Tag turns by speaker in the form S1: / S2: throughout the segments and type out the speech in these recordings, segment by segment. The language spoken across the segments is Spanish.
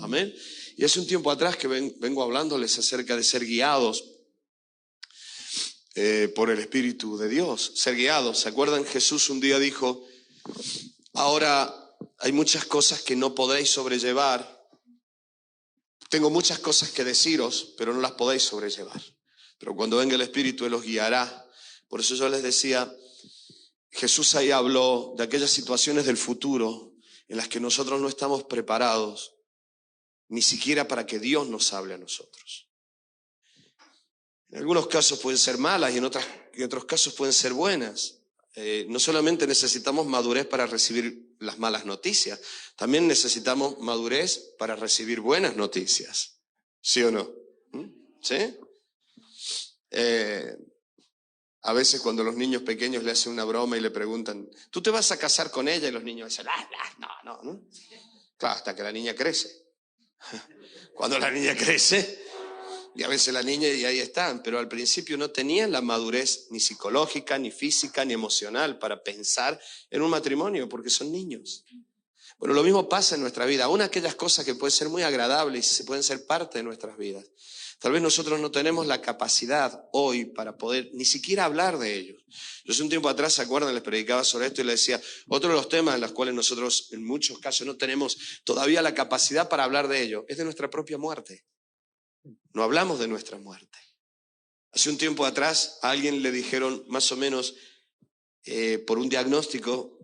S1: Amén. Y hace un tiempo atrás que vengo hablándoles acerca de ser guiados por el Espíritu de Dios. Ser guiados. ¿Se acuerdan? Jesús un día dijo, ahora hay muchas cosas que no podréis sobrellevar. Tengo muchas cosas que deciros, pero no las podéis sobrellevar. Pero cuando venga el Espíritu, Él os guiará. Por eso yo les decía, Jesús ahí habló de aquellas situaciones del futuro en las que nosotros no estamos preparados, ni siquiera para que Dios nos hable a nosotros. En algunos casos pueden ser malas y en otros casos pueden ser buenas. No solamente necesitamos madurez para recibir las malas noticias, también necesitamos madurez para recibir buenas noticias. ¿Sí o no? ¿Sí? A veces cuando los niños pequeños le hacen una broma y le preguntan, ¿tú te vas a casar con ella? Y los niños dicen, no. Claro, hasta que la niña crece. Cuando la niña crece, y a veces la niña y ahí están, pero al principio no tenían la madurez ni psicológica, ni física, ni emocional para pensar en un matrimonio, porque son niños. Bueno, lo mismo pasa en nuestra vida, aún aquellas cosas que pueden ser muy agradables y pueden ser parte de nuestras vidas. Tal vez nosotros no tenemos la capacidad hoy para poder ni siquiera hablar de ellos. Yo hace un tiempo atrás, ¿se acuerdan? Les predicaba sobre esto y les decía, otro de los temas en los cuales nosotros en muchos casos no tenemos todavía la capacidad para hablar de ello, es de nuestra propia muerte. No hablamos de nuestra muerte. Hace un tiempo atrás a alguien le dijeron más o menos por un diagnóstico,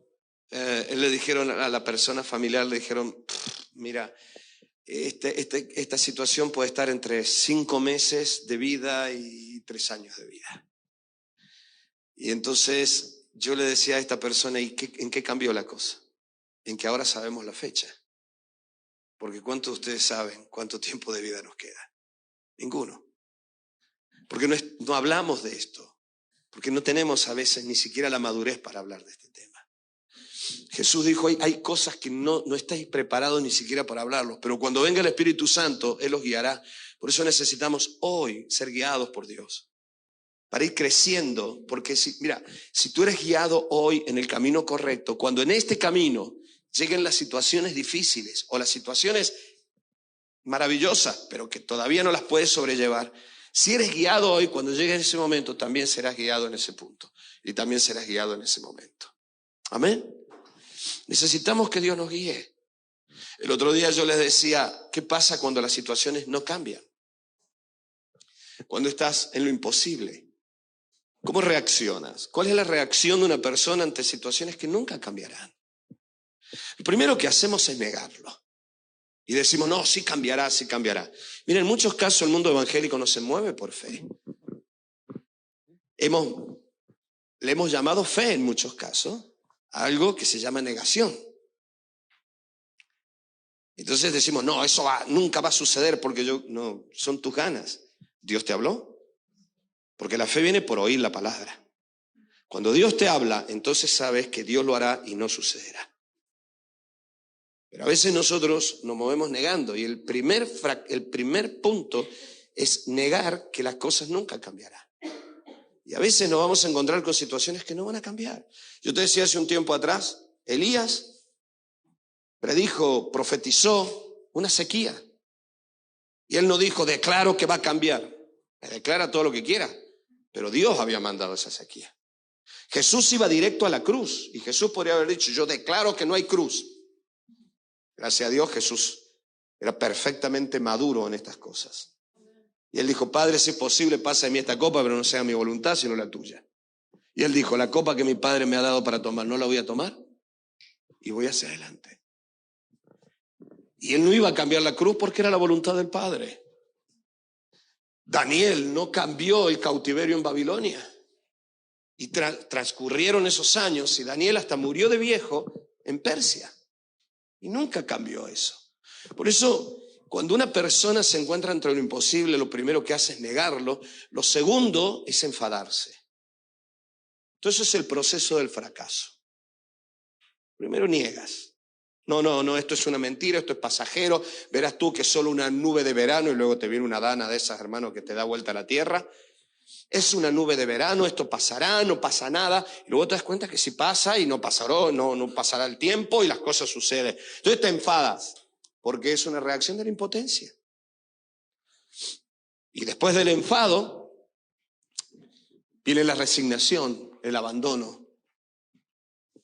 S1: le dijeron a la persona familiar, le dijeron, mira, esta situación puede estar entre 5 meses de vida y 3 años de vida. Y entonces yo le decía a esta persona, ¿y en qué cambió la cosa? En que ahora sabemos la fecha. Porque ¿cuántos de ustedes saben cuánto tiempo de vida nos queda? Ninguno. Porque no hablamos de esto. Porque no tenemos a veces ni siquiera la madurez para hablar de este tema. Jesús dijo, hay cosas que no estáis preparados ni siquiera para hablarlos, pero cuando venga el Espíritu Santo, Él los guiará. Por eso necesitamos hoy ser guiados por Dios, para ir creciendo, porque si tú eres guiado hoy en el camino correcto, cuando en este camino lleguen las situaciones difíciles o las situaciones maravillosas, pero que todavía no las puedes sobrellevar, si eres guiado hoy, cuando llegue ese momento, también serás guiado en ese punto y también serás guiado en ese momento. Amén. Necesitamos que Dios nos guíe. El otro día yo les decía, ¿qué pasa cuando las situaciones no cambian? Cuando estás en lo imposible, ¿cómo reaccionas? ¿Cuál es la reacción de una persona ante situaciones que nunca cambiarán? Lo primero que hacemos es negarlo. Y decimos, no, sí cambiará, sí cambiará. Miren, en muchos casos el mundo evangélico no se mueve por fe. Le hemos llamado fe en muchos casos a algo que se llama negación. Entonces decimos, no, eso nunca va a suceder porque no, son tus ganas. ¿Dios te habló? Porque la fe viene por oír la palabra. Cuando Dios te habla, entonces sabes que Dios lo hará y no sucederá. Pero a veces nosotros nos movemos negando y el primer punto es negar que las cosas nunca cambiarán. Y a veces nos vamos a encontrar con situaciones que no van a cambiar. Yo te decía hace un tiempo atrás, Elías profetizó una sequía. Y él no dijo, declaro que va a cambiar. Declara todo lo que quiera. Pero Dios había mandado esa sequía. Jesús iba directo a la cruz. Y Jesús podría haber dicho, yo declaro que no hay cruz. Gracias a Dios, Jesús era perfectamente maduro en estas cosas. Y él dijo, Padre, si es posible, pasa de mí esta copa, pero no sea mi voluntad, sino la tuya. Y él dijo, la copa que mi Padre me ha dado para tomar, ¿no la voy a tomar? Y voy hacia adelante. Y él no iba a cambiar la cruz porque era la voluntad del Padre. Daniel no cambió el cautiverio en Babilonia. Y transcurrieron esos años y Daniel hasta murió de viejo en Persia. Y nunca cambió eso. Por eso, cuando una persona se encuentra entre lo imposible, lo primero que hace es negarlo. Lo segundo es enfadarse. Entonces es el proceso del fracaso. Primero niegas. No, esto es una mentira, esto es pasajero. Verás tú que es solo una nube de verano y luego te viene una dana de esas, hermano, que te da vuelta a la tierra. Es una nube de verano, esto pasará, no pasa nada. Y luego te das cuenta que si pasa y no pasará el tiempo y las cosas suceden. Entonces te enfadas. porque es una reacción de la impotencia. Y después del enfado viene la resignación, el abandono.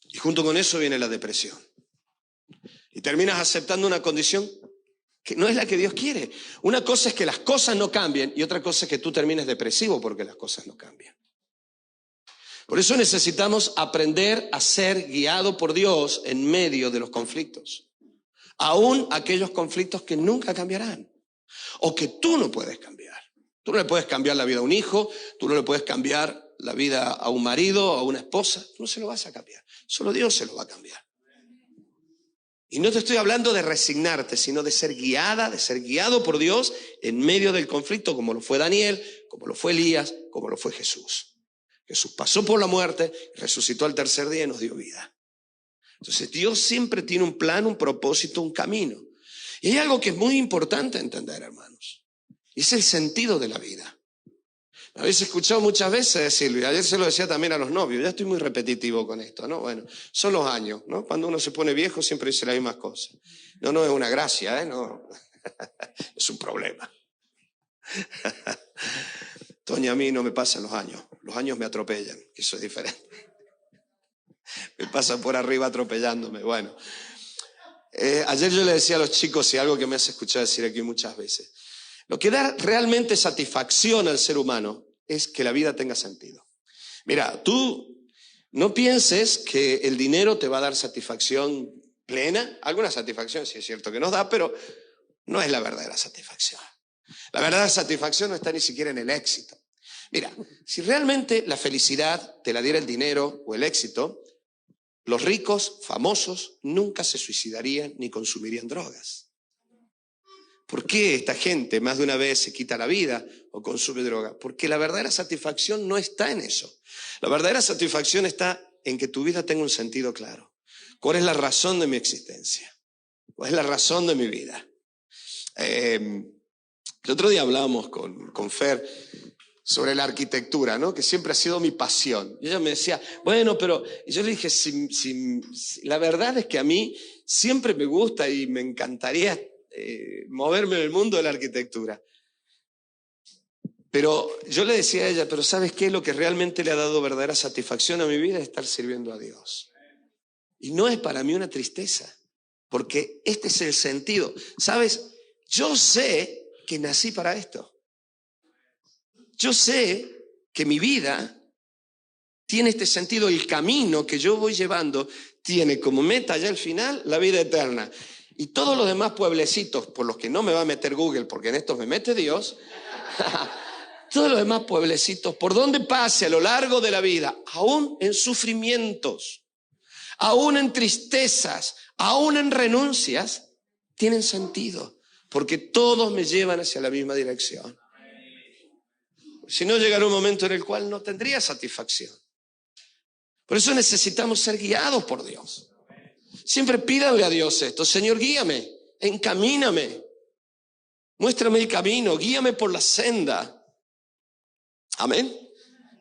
S1: Y junto con eso viene la depresión. Y terminas aceptando una condición que no es la que Dios quiere. Una cosa es que las cosas no cambien y otra cosa es que tú termines depresivo porque las cosas no cambian. Por eso necesitamos aprender a ser guiado por Dios en medio de los conflictos. Aún aquellos conflictos que nunca cambiarán o que tú no puedes cambiar. Tú no le puedes cambiar la vida a un hijo, tú no le puedes cambiar la vida a un marido, a una esposa. Tú no se lo vas a cambiar, solo Dios se lo va a cambiar. Y no te estoy hablando de resignarte, sino de ser guiada, de ser guiado por Dios en medio del conflicto, como lo fue Daniel, como lo fue Elías, como lo fue Jesús. Jesús pasó por la muerte, resucitó al tercer día y nos dio vida. Entonces Dios siempre tiene un plan, un propósito, un camino. Y hay algo que es muy importante entender, hermanos. Y es el sentido de la vida. Me habéis escuchado muchas veces decirlo, y ayer se lo decía también a los novios, ya estoy muy repetitivo con esto, ¿no? Bueno, son los años, ¿no? Cuando uno se pone viejo siempre dice las mismas cosas. No es una gracia, no. Es un problema. Toña, a mí no me pasan los años me atropellan, que eso es diferente. Me pasan por arriba atropellándome, bueno. Ayer yo le decía a los chicos, y algo que me has escuchado decir aquí muchas veces, lo que da realmente satisfacción al ser humano es que la vida tenga sentido. Mira, tú no pienses que el dinero te va a dar satisfacción plena. Alguna satisfacción sí es cierto que nos da, pero no es la verdadera satisfacción. La verdadera satisfacción no está ni siquiera en el éxito. Mira, si realmente la felicidad te la diera el dinero o el éxito, los ricos, famosos, nunca se suicidarían ni consumirían drogas. ¿Por qué esta gente más de una vez se quita la vida o consume droga? Porque la verdadera satisfacción no está en eso. La verdadera satisfacción está en que tu vida tenga un sentido claro. ¿Cuál es la razón de mi existencia? ¿Cuál es la razón de mi vida? El otro día hablábamos con Fer sobre la arquitectura, ¿no? Que siempre ha sido mi pasión. Y ella me decía, bueno, pero... Y yo le dije, la verdad es que a mí siempre me gusta y me encantaría moverme en el mundo de la arquitectura. Pero yo le decía a ella, pero ¿sabes qué? Lo que realmente le ha dado verdadera satisfacción a mi vida es estar sirviendo a Dios. Y no es para mí una tristeza, porque este es el sentido. ¿Sabes? Yo sé que nací para esto. Yo sé que mi vida tiene este sentido. El camino que yo voy llevando tiene como meta ya al final la vida eterna. Y todos los demás pueblecitos, por los que no me va a meter Google, porque en estos me mete Dios, todos los demás pueblecitos, por donde pase a lo largo de la vida, aún en sufrimientos, aún en tristezas, aún en renuncias, tienen sentido, porque todos me llevan hacia la misma dirección. Si no, llegará un momento en el cual no tendría satisfacción. Por eso necesitamos ser guiados por Dios. Siempre pídanle a Dios esto: Señor, guíame, encamíname, muéstrame el camino, guíame por la senda. Amén.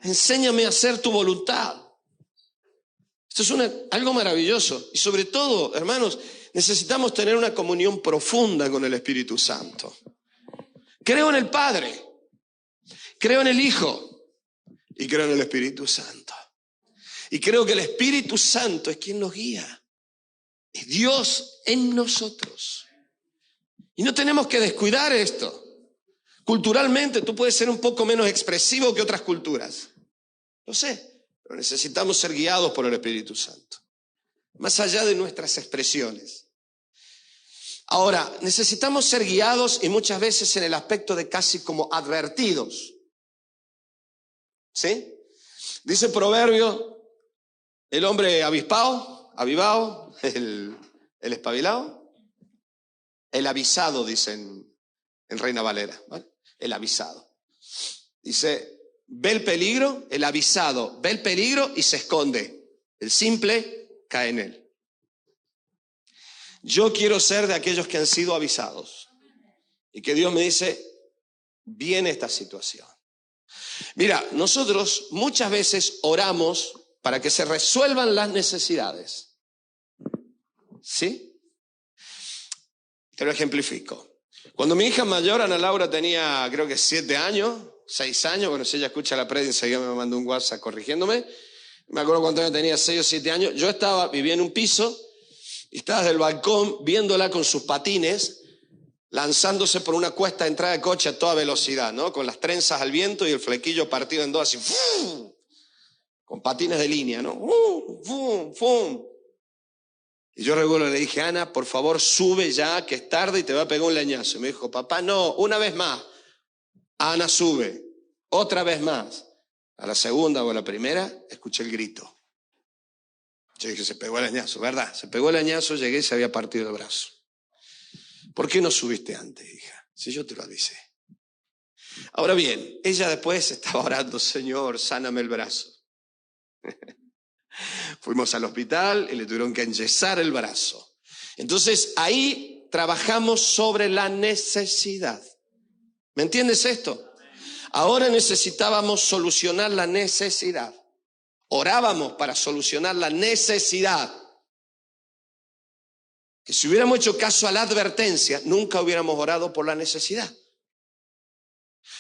S1: Enséñame a hacer tu voluntad. Esto es algo maravilloso. Y sobre todo, hermanos, necesitamos tener una comunión profunda con el Espíritu Santo. Creo en el Padre, creo en el Hijo y creo en el Espíritu Santo. Y creo que el Espíritu Santo es quien nos guía. Es Dios en nosotros. Y no tenemos que descuidar esto. Culturalmente tú puedes ser un poco menos expresivo que otras culturas. Lo sé, pero necesitamos ser guiados por el Espíritu Santo. Más allá de nuestras expresiones. Ahora, necesitamos ser guiados y muchas veces en el aspecto de casi como advertidos. ¿Sí? Dice el proverbio, el hombre avivado, el espabilado, el avisado, dicen en Reina Valera, ¿vale? El avisado. Dice, ve el peligro, el avisado ve el peligro y se esconde. El simple cae en él. Yo quiero ser de aquellos que han sido avisados y que Dios me dice, viene esta situación. Mira, nosotros muchas veces oramos para que se resuelvan las necesidades. ¿Sí? Te lo ejemplifico. Cuando mi hija mayor, Ana Laura, tenía creo que 7 años, 6 años, bueno, si ella escucha la prédica, enseguida me mandó un WhatsApp corrigiéndome. Me acuerdo cuando ella tenía 6 o 7 años, vivía en un piso y estaba desde el balcón viéndola con sus patines, lanzándose por una cuesta de entrada de coche a toda velocidad, ¿no? Con las trenzas al viento y el flequillo partido en dos, así, ¡fum! Con patines de línea, ¿no? ¡Fum! ¡Fum! Y yo recuerdo le dije, Ana, por favor, sube ya, que es tarde y te va a pegar un leñazo. Y me dijo, papá, no, una vez más. Ana sube, otra vez más. A la segunda o a la primera, escuché el grito. Yo dije, se pegó el leñazo, ¿verdad? Se pegó el leñazo, llegué y se había partido el brazo. ¿Por qué no subiste antes, hija? Si yo te lo avisé. Ahora bien, ella después estaba orando, Señor, sáname el brazo. Fuimos al hospital y le tuvieron que enyesar el brazo. Entonces ahí trabajamos sobre la necesidad. ¿Me entiendes esto? Ahora necesitábamos solucionar la necesidad. Orábamos para solucionar la necesidad. Que si hubiéramos hecho caso a la advertencia, nunca hubiéramos orado por la necesidad.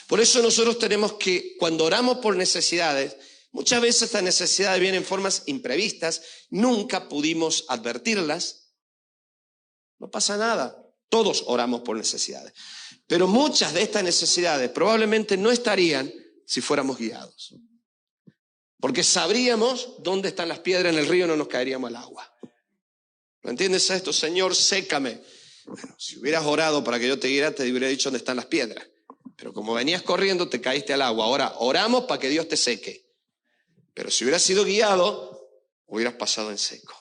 S1: Por eso nosotros tenemos que, cuando oramos por necesidades, muchas veces estas necesidades vienen en formas imprevistas, nunca pudimos advertirlas. No pasa nada, todos oramos por necesidades. Pero muchas de estas necesidades probablemente no estarían si fuéramos guiados. Porque sabríamos dónde están las piedras en el río y no nos caeríamos al agua. ¿No entiendes esto? Señor, sécame. Bueno, si hubieras orado para que yo te guiara, te hubiera dicho dónde están las piedras. Pero como venías corriendo, te caíste al agua. Ahora oramos para que Dios te seque. Pero si hubieras sido guiado, hubieras pasado en seco.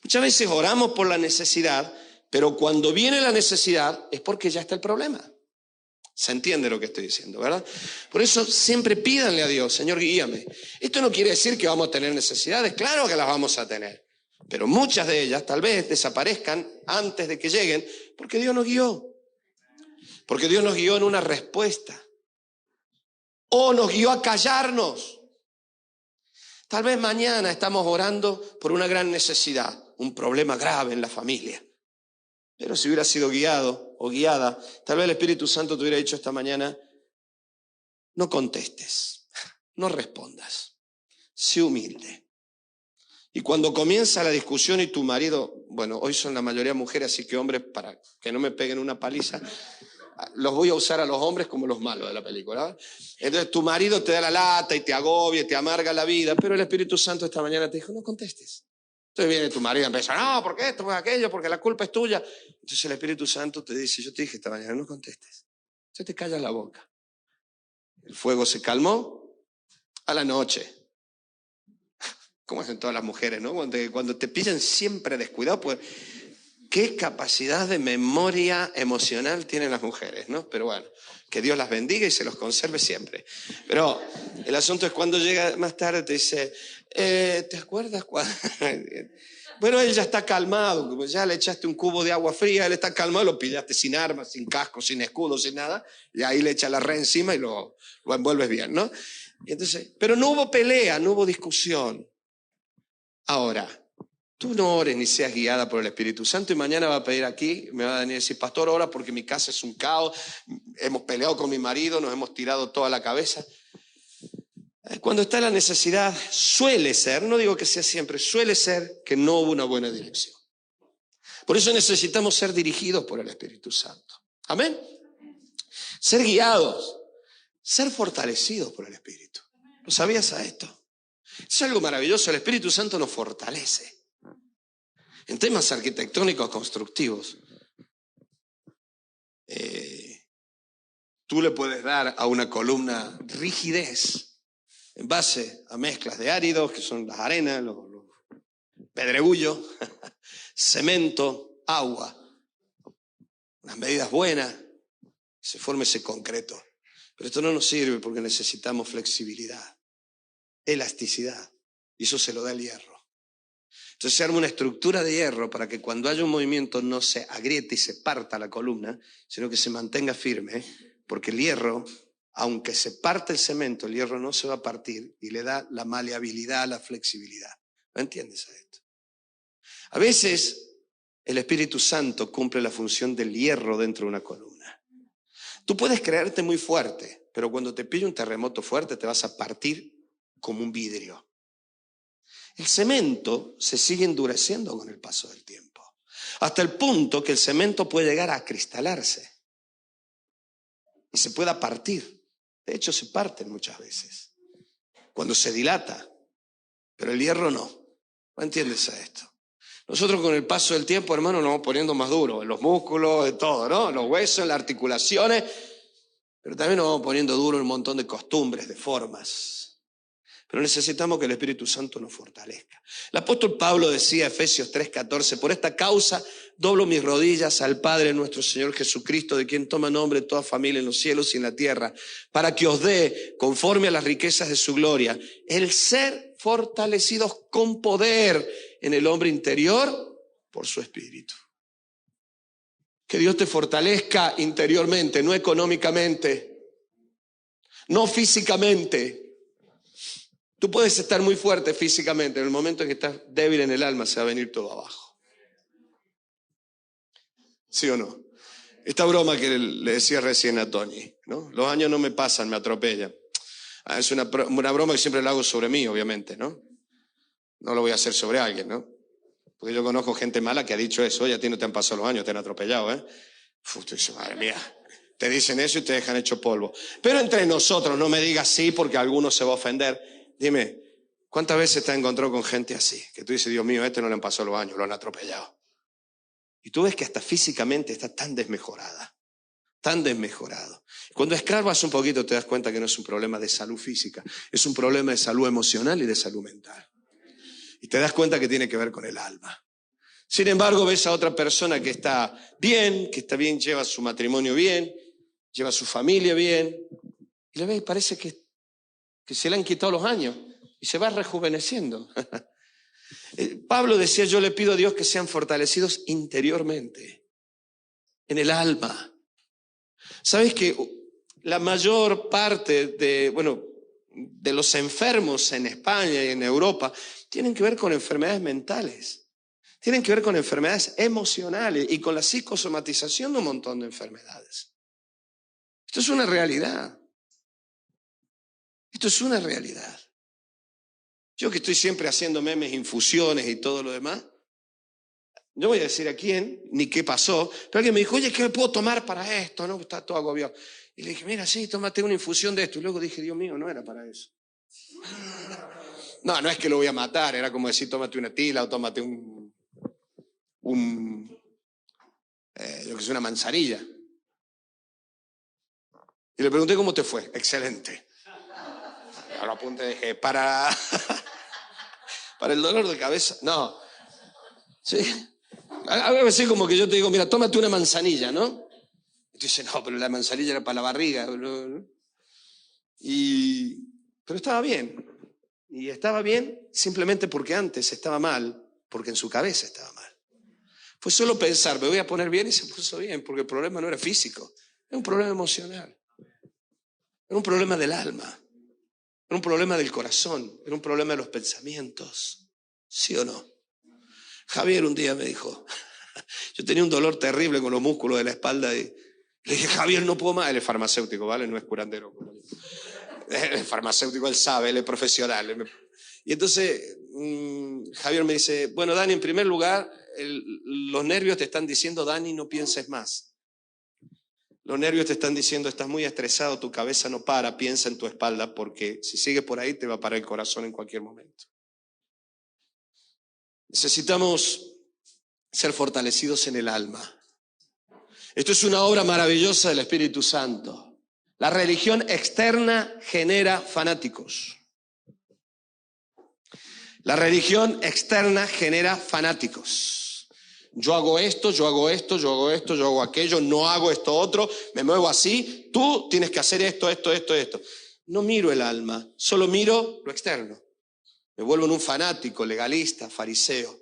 S1: Muchas veces oramos por la necesidad, pero cuando viene la necesidad es porque ya está el problema. Se entiende lo que estoy diciendo, ¿verdad? Por eso siempre pídanle a Dios, Señor, guíame. Esto no quiere decir que vamos a tener necesidades, claro que las vamos a tener. Pero muchas de ellas tal vez desaparezcan antes de que lleguen porque Dios nos guió. Porque Dios nos guió en una respuesta. O nos guió a callarnos. Tal vez mañana estamos orando por una gran necesidad, un problema grave en la familia. Pero si hubiera sido guiado o guiada, tal vez el Espíritu Santo te hubiera dicho esta mañana, no contestes, no respondas, sé humilde. Y cuando comienza la discusión y tu marido, bueno, hoy son la mayoría mujeres, así que hombres, para que no me peguen una paliza, los voy a usar a los hombres como los malos de la película, ¿verdad? Entonces tu marido te da la lata y te agobia, te amarga la vida, pero el Espíritu Santo esta mañana te dijo, no contestes. Entonces viene tu marido y empieza, no, ¿por qué esto, por aquello? Porque la culpa es tuya. Entonces el Espíritu Santo te dice, yo te dije esta mañana, no contestes. Se te calla la boca. El fuego se calmó a la noche. ¿Cómo hacen todas las mujeres, no? Cuando te pillan siempre descuidado, pues qué capacidad de memoria emocional tienen las mujeres, ¿no? Pero bueno, que Dios las bendiga y se los conserve siempre. Pero el asunto es cuando llega más tarde te dice, ¿te acuerdas cuando? Bueno, él ya está calmado, ya le echaste un cubo de agua fría, él está calmado, lo pillaste sin armas, sin casco, sin escudo, sin nada, y ahí le echa la red encima y lo envuelves bien, ¿no? Y entonces, pero no hubo pelea, no hubo discusión. Ahora, tú no ores ni seas guiada por el Espíritu Santo y mañana va a pedir aquí, me va a venir a decir, pastor, ora porque mi casa es un caos, hemos peleado con mi marido, nos hemos tirado toda la cabeza. Cuando está la necesidad, suele ser, no digo que sea siempre, suele ser que no hubo una buena dirección. Por eso necesitamos ser dirigidos por el Espíritu Santo. Amén. Ser guiados, ser fortalecidos por el Espíritu. ¿Lo sabías a esto? Es algo maravilloso, el Espíritu Santo nos fortalece. En temas arquitectónicos constructivos, tú le puedes dar a una columna rigidez en base a mezclas de áridos, que son las arenas, los pedregullos, cemento, agua, unas medidas buenas, se forma ese concreto. Pero esto no nos sirve porque necesitamos flexibilidad, elasticidad, y eso se lo da el hierro. Entonces se arma una estructura de hierro para que cuando haya un movimiento no se agriete y se parta la columna, sino que se mantenga firme, porque el hierro, aunque se parte el cemento, el hierro no se va a partir y le da la maleabilidad, la flexibilidad. ¿No entiendes a esto? A veces el Espíritu Santo cumple la función del hierro dentro de una columna. Tú puedes creerte muy fuerte, pero cuando te pille un terremoto fuerte te vas a partir como un vidrio. El cemento se sigue endureciendo con el paso del tiempo, hasta el punto que el cemento puede llegar a acristalarse y se pueda partir. De hecho, se parten muchas veces cuando se dilata, pero el hierro no. ¿No entiendes a esto? Nosotros con el paso del tiempo, hermano, nos vamos poniendo más duros, en los músculos, en todo, ¿no? En los huesos, en las articulaciones, pero también nos vamos poniendo duros en un montón de costumbres, de formas. Pero necesitamos que el Espíritu Santo nos fortalezca. El apóstol Pablo decía, Efesios 3:14, por esta causa doblo mis rodillas al Padre nuestro Señor Jesucristo, de quien toma nombre toda familia en los cielos y en la tierra, para que os dé, conforme a las riquezas de su gloria, el ser fortalecidos con poder en el hombre interior por su Espíritu. Que Dios te fortalezca interiormente, no económicamente, no físicamente. Tú puedes estar muy fuerte físicamente, en el momento en que estás débil en el alma se va a venir todo abajo. ¿Sí o no? Esta broma que le decía recién a Tony, ¿no? Los años no me pasan, me atropellan. Es una broma que siempre la hago sobre mí, obviamente, ¿no? No lo voy a hacer sobre alguien, ¿no? Porque yo conozco gente mala que ha dicho eso, oye, a ti no te han pasado los años, te han atropellado, ¿eh? Uf, tú dices, madre mía, te dicen eso y te dejan hecho polvo. Pero entre nosotros, no me digas sí porque alguno se va a ofender. Dime, ¿cuántas veces te has encontrado con gente así? Que tú dices, Dios mío, a este no le han pasado los años, lo han atropellado. Y tú ves que hasta físicamente está tan desmejorada, tan desmejorado. Cuando escarbas un poquito te das cuenta que no es un problema de salud física, es un problema de salud emocional y de salud mental. Y te das cuenta que tiene que ver con el alma. Sin embargo, ves a otra persona que está bien, lleva su matrimonio bien, lleva su familia bien, y le ves y parece que se le han quitado los años y se va rejuveneciendo. Pablo decía, yo le pido a Dios que sean fortalecidos interiormente, en el alma. ¿Sabes que la mayor parte de los enfermos en España y en Europa tienen que ver con enfermedades mentales? Tienen que ver con enfermedades emocionales y con la psicosomatización de un montón de enfermedades. Esto es una realidad. Esto es una realidad. Yo que estoy siempre haciendo memes, infusiones y todo lo demás, no voy a decir a quién, ni qué pasó, pero alguien me dijo, oye, ¿qué me puedo tomar para esto? ¿No? Está todo agobiado. Y le dije, mira, sí, tómate una infusión de esto. Y luego dije, Dios mío, no era para eso. No es que lo voy a matar, era como decir, tómate una tila o tómate una manzanilla. Y le pregunté cómo te fue. Excelente. Lo apunté y dije, para el dolor de cabeza, no. Sí. Algo así como que yo te digo, mira, tómate una manzanilla, ¿no? Y tú dices, no, pero la manzanilla era para la barriga. ¿No? Pero estaba bien. Y estaba bien simplemente porque antes estaba mal, porque en su cabeza estaba mal. Fue solo pensar, me voy a poner bien y se puso bien, porque el problema no era físico, era un problema emocional. Era un problema del alma. Era un problema del corazón, era un problema de los pensamientos. ¿Sí o no? Javier un día me dijo, yo tenía un dolor terrible con los músculos de la espalda y le dije, Javier, no puedo más. Él es farmacéutico, ¿vale? No es curandero. Él es farmacéutico, él sabe, él es profesional. Y entonces Javier me dice, bueno, Dani, en primer lugar, los nervios te están diciendo, Dani, no pienses más. Los nervios te están diciendo, estás muy estresado, tu cabeza no para, piensa en tu espalda, porque si sigues por ahí te va a parar el corazón en cualquier momento. Necesitamos ser fortalecidos en el alma. Esto es una obra maravillosa del Espíritu Santo. La religión externa genera fanáticos. La religión externa genera fanáticos. Yo hago esto, yo hago esto, yo hago esto, yo hago aquello, no hago esto otro, me muevo así, tú tienes que hacer esto. No miro el alma, solo miro lo externo. Me vuelvo en un fanático, legalista, fariseo.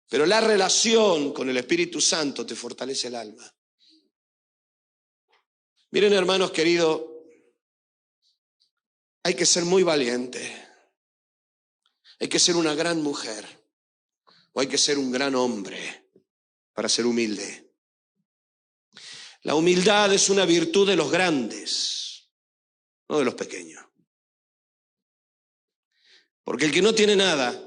S1: Pero la relación con el Espíritu Santo te fortalece el alma. Miren, hermanos queridos, hay que ser muy valiente. Hay que ser una gran mujer o hay que ser un gran hombre para ser humilde. La humildad es una virtud de los grandes, no de los pequeños. Porque el que no tiene nada,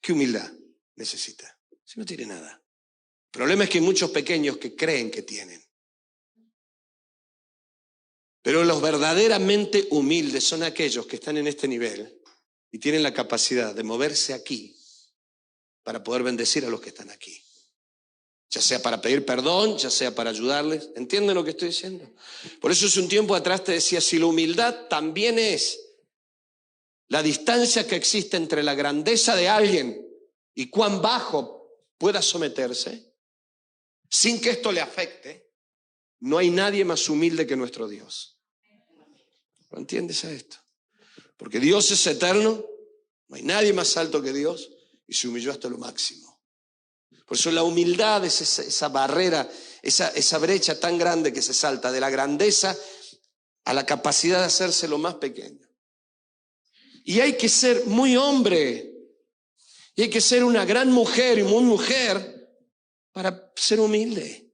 S1: ¿qué humildad necesita? Si no tiene nada. El problema es que hay muchos pequeños que creen que tienen. Pero los verdaderamente humildes son aquellos que están en este nivel y tienen la capacidad de moverse aquí para poder bendecir a los que están aquí. Ya sea para pedir perdón, ya sea para ayudarles. ¿Entienden lo que estoy diciendo? Por eso hace un tiempo atrás te decía, si la humildad también es la distancia que existe entre la grandeza de alguien y cuán bajo pueda someterse, sin que esto le afecte, no hay nadie más humilde que nuestro Dios. ¿No entiendes a esto? Porque Dios es eterno, no hay nadie más alto que Dios y se humilló hasta lo máximo. Por eso la humildad es esa barrera, esa brecha tan grande que se salta de la grandeza a la capacidad de hacerse lo más pequeño. Y hay que ser muy hombre, y hay que ser una gran mujer y muy mujer para ser humilde.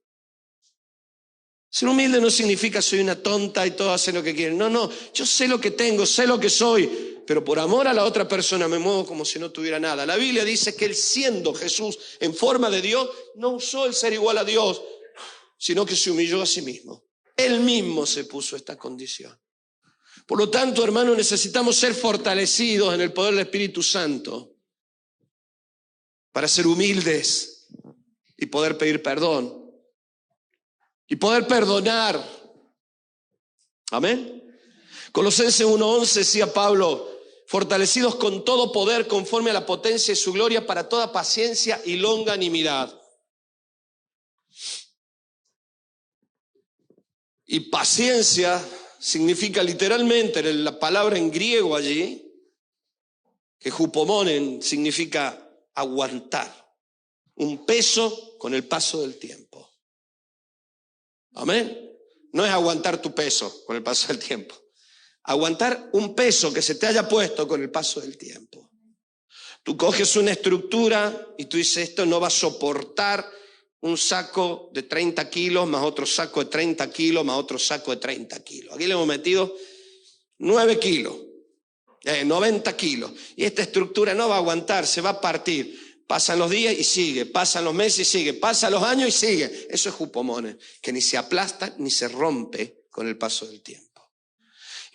S1: Ser humilde no significa soy una tonta y todos hacen lo que quieren. No, yo sé lo que tengo, sé lo que soy, pero por amor a la otra persona me muevo como si no tuviera nada. La Biblia dice que él, siendo Jesús en forma de Dios, no usó el ser igual a Dios, sino que se humilló a sí mismo. Él mismo se puso esta condición. Por lo tanto, hermanos, necesitamos ser fortalecidos en el poder del Espíritu Santo para ser humildes y poder pedir perdón y poder perdonar. Amén. Colosenses 1:11 decía Pablo, fortalecidos con todo poder conforme a la potencia de su gloria para toda paciencia y longanimidad. Y paciencia significa literalmente, la palabra en griego allí, que hupomonen significa aguantar un peso con el paso del tiempo. Amén. No es aguantar tu peso con el paso del tiempo. Aguantar un peso que se te haya puesto con el paso del tiempo. Tú coges una estructura y tú dices, esto no va a soportar un saco de 30 kilos, más otro saco de 30 kilos, más otro saco de 30 kilos. Aquí le hemos metido 9 kilos, 90 kilos. Y esta estructura no va a aguantar, se va a partir. Pasan los días y sigue, pasan los meses y sigue, pasan los años y sigue. Eso es hupomones, que ni se aplasta ni se rompe con el paso del tiempo.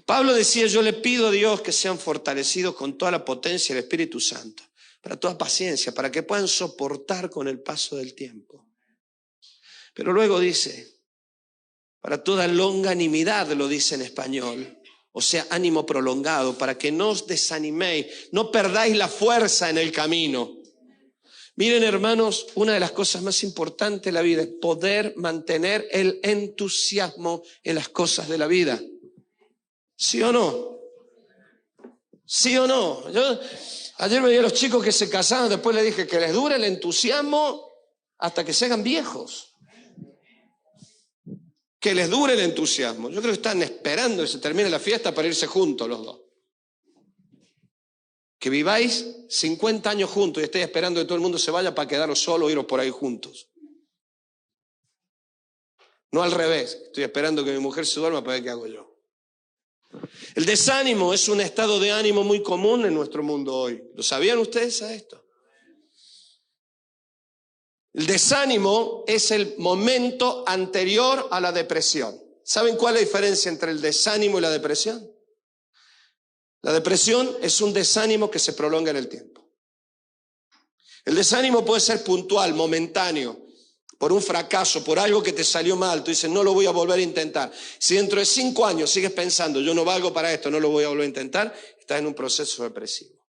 S1: Pablo decía, yo le pido a Dios que sean fortalecidos con toda la potencia del Espíritu Santo, para toda paciencia, para que puedan soportar con el paso del tiempo. Pero luego dice, para toda longanimidad, lo dice en español, o sea, ánimo prolongado, para que no os desaniméis, no perdáis la fuerza en el camino. Miren, hermanos, una de las cosas más importantes de la vida es poder mantener el entusiasmo en las cosas de la vida. ¿Sí o no? ¿Sí o no? Yo ayer me vi a los chicos que se casaron, después les dije que les dure el entusiasmo hasta que se hagan viejos. Que les dure el entusiasmo. Yo creo que están esperando que se termine la fiesta para irse juntos los dos. Que viváis 50 años juntos y estéis esperando que todo el mundo se vaya para quedaros solos o iros por ahí juntos. No al revés, estoy esperando que mi mujer se duerma para ver qué hago yo. El desánimo es un estado de ánimo muy común en nuestro mundo hoy. ¿Lo sabían ustedes a esto? El desánimo es el momento anterior a la depresión. ¿Saben cuál es la diferencia entre el desánimo y la depresión? La depresión es un desánimo que se prolonga en el tiempo. El desánimo puede ser puntual, momentáneo, por un fracaso, por algo que te salió mal. Tú dices, no lo voy a volver a intentar. Si dentro de 5 años sigues pensando, yo no valgo para esto, no lo voy a volver a intentar, estás en un proceso depresivo.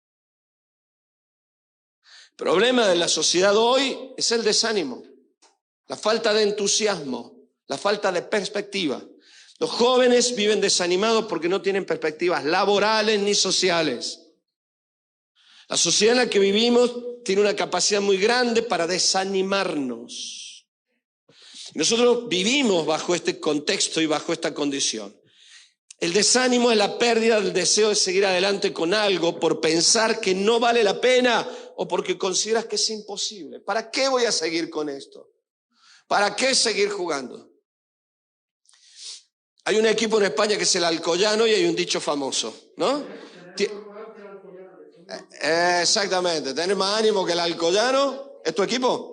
S1: El problema de la sociedad hoy es el desánimo, la falta de entusiasmo, la falta de perspectiva. Los jóvenes viven desanimados porque no tienen perspectivas laborales ni sociales. La sociedad en la que vivimos tiene una capacidad muy grande para desanimarnos. Nosotros vivimos bajo este contexto y bajo esta condición. El desánimo es la pérdida del deseo de seguir adelante con algo por pensar que no vale la pena o porque consideras que es imposible. ¿Para qué voy a seguir con esto? ¿Para qué seguir jugando? Hay un equipo en España que es el Alcoyano y hay un dicho famoso, ¿no? Exactamente. ¿Tenés más ánimo que el Alcoyano? ¿Es tu equipo?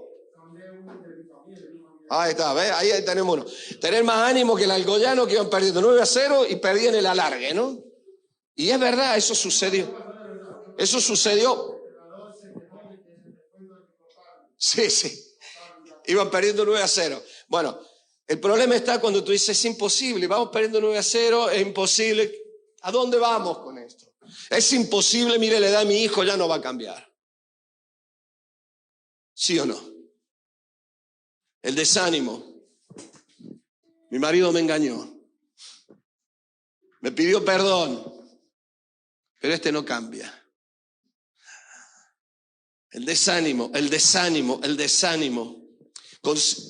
S1: Ahí está, ¿ves? Ahí tenemos uno. Tener más ánimo que el Alcoyano, que iban perdiendo 9-0 y perdían el alargue, ¿no? Y es verdad, eso sucedió. Eso sucedió. Sí. Iban perdiendo 9-0. Bueno, el problema está cuando tú dices, es imposible, vamos perdiendo 9-0, es imposible. ¿A dónde vamos con esto? Es imposible, mire, la edad de mi hijo ya no va a cambiar. ¿Sí o no? El desánimo. Mi marido me engañó. Me pidió perdón. Pero este no cambia. El desánimo.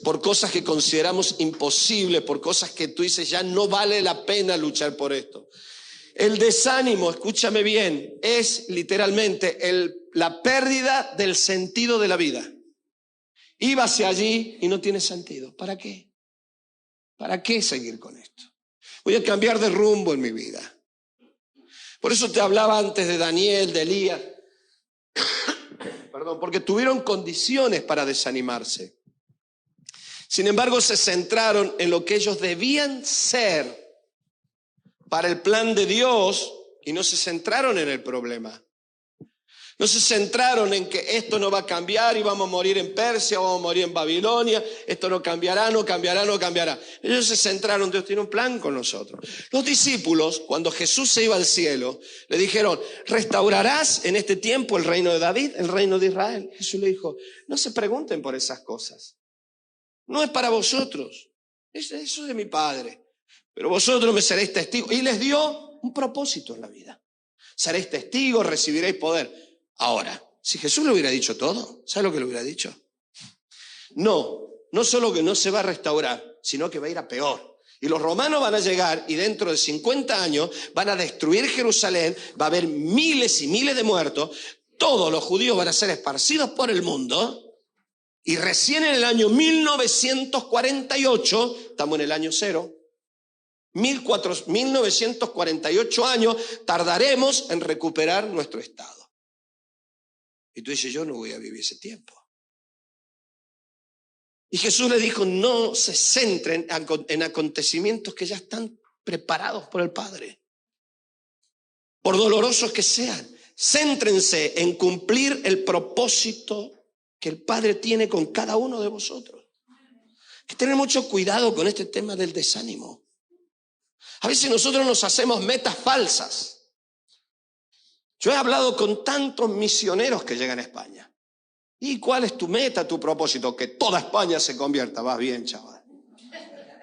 S1: Por cosas que consideramos imposibles, por cosas que tú dices, ya no vale la pena luchar por esto. El desánimo, escúchame bien, es literalmente la pérdida del sentido de la vida. Iba hacia allí y no tiene sentido. ¿Para qué? ¿Para qué seguir con esto? Voy a cambiar de rumbo en mi vida. Por eso te hablaba antes de Daniel, de Elías. Perdón, porque tuvieron condiciones para desanimarse. Sin embargo, se centraron en lo que ellos debían ser para el plan de Dios y no se centraron en el problema. No se centraron en que esto no va a cambiar y vamos a morir en Persia, vamos a morir en Babilonia, esto no cambiará. Ellos se centraron, Dios tiene un plan con nosotros. Los discípulos, cuando Jesús se iba al cielo, le dijeron, ¿restaurarás en este tiempo el reino de David, el reino de Israel? Jesús le dijo, no se pregunten por esas cosas. No es para vosotros, eso es de mi Padre. Pero vosotros me seréis testigos. Y les dio un propósito en la vida. Seréis testigos, recibiréis poder. Ahora, si Jesús le hubiera dicho todo, ¿sabe lo que le hubiera dicho? No solo que no se va a restaurar, sino que va a ir a peor. Y los romanos van a llegar y dentro de 50 años van a destruir Jerusalén, va a haber miles y miles de muertos, todos los judíos van a ser esparcidos por el mundo y recién en el año 1948, estamos en el año cero, 1948 años tardaremos en recuperar nuestro estado. Y tú dices, yo no voy a vivir ese tiempo. Y Jesús le dijo, no se centren en acontecimientos que ya están preparados por el Padre. Por dolorosos que sean, céntrense en cumplir el propósito que el Padre tiene con cada uno de vosotros. Hay que tener mucho cuidado con este tema del desánimo. A veces nosotros nos hacemos metas falsas. Yo he hablado con tantos misioneros que llegan a España. ¿Y cuál es tu meta, tu propósito? Que toda España se convierta. Vas bien, chaval.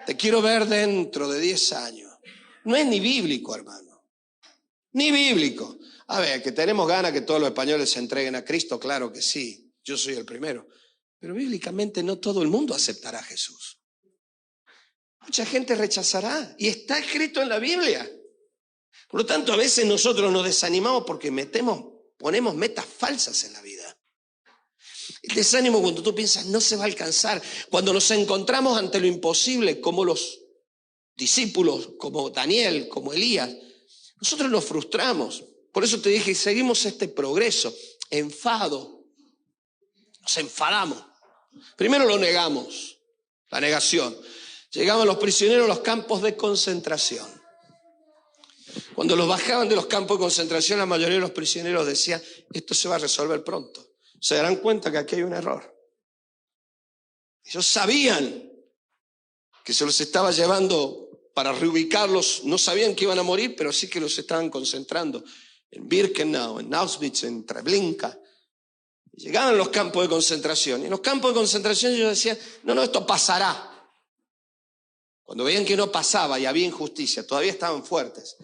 S1: Te quiero ver dentro de 10 años. No es ni bíblico, hermano. Ni bíblico. A ver, que tenemos ganas que todos los españoles se entreguen a Cristo, claro que sí. Yo soy el primero. Pero bíblicamente no todo el mundo aceptará a Jesús. Mucha gente rechazará. Y está escrito en la Biblia. Por lo tanto, a veces nosotros nos desanimamos porque ponemos metas falsas en la vida. El desánimo cuando tú piensas no se va a alcanzar. Cuando nos encontramos ante lo imposible, como los discípulos, como Daniel, como Elías, nosotros nos frustramos. Por eso te dije, seguimos este progreso. Enfado. Nos enfadamos. Primero lo negamos, la negación. Llegaban los prisioneros a los campos de concentración. Cuando los bajaban de los campos de concentración, la mayoría de los prisioneros decían, esto se va a resolver pronto. Se darán cuenta que aquí hay un error. Ellos sabían que se los estaba llevando para reubicarlos, no sabían que iban a morir, pero sí que los estaban concentrando en Birkenau, en Auschwitz, en Treblinka. Llegaban a los campos de concentración y en los campos de concentración ellos decían, no, esto pasará. Cuando veían que no pasaba y había injusticia, todavía estaban fuertes.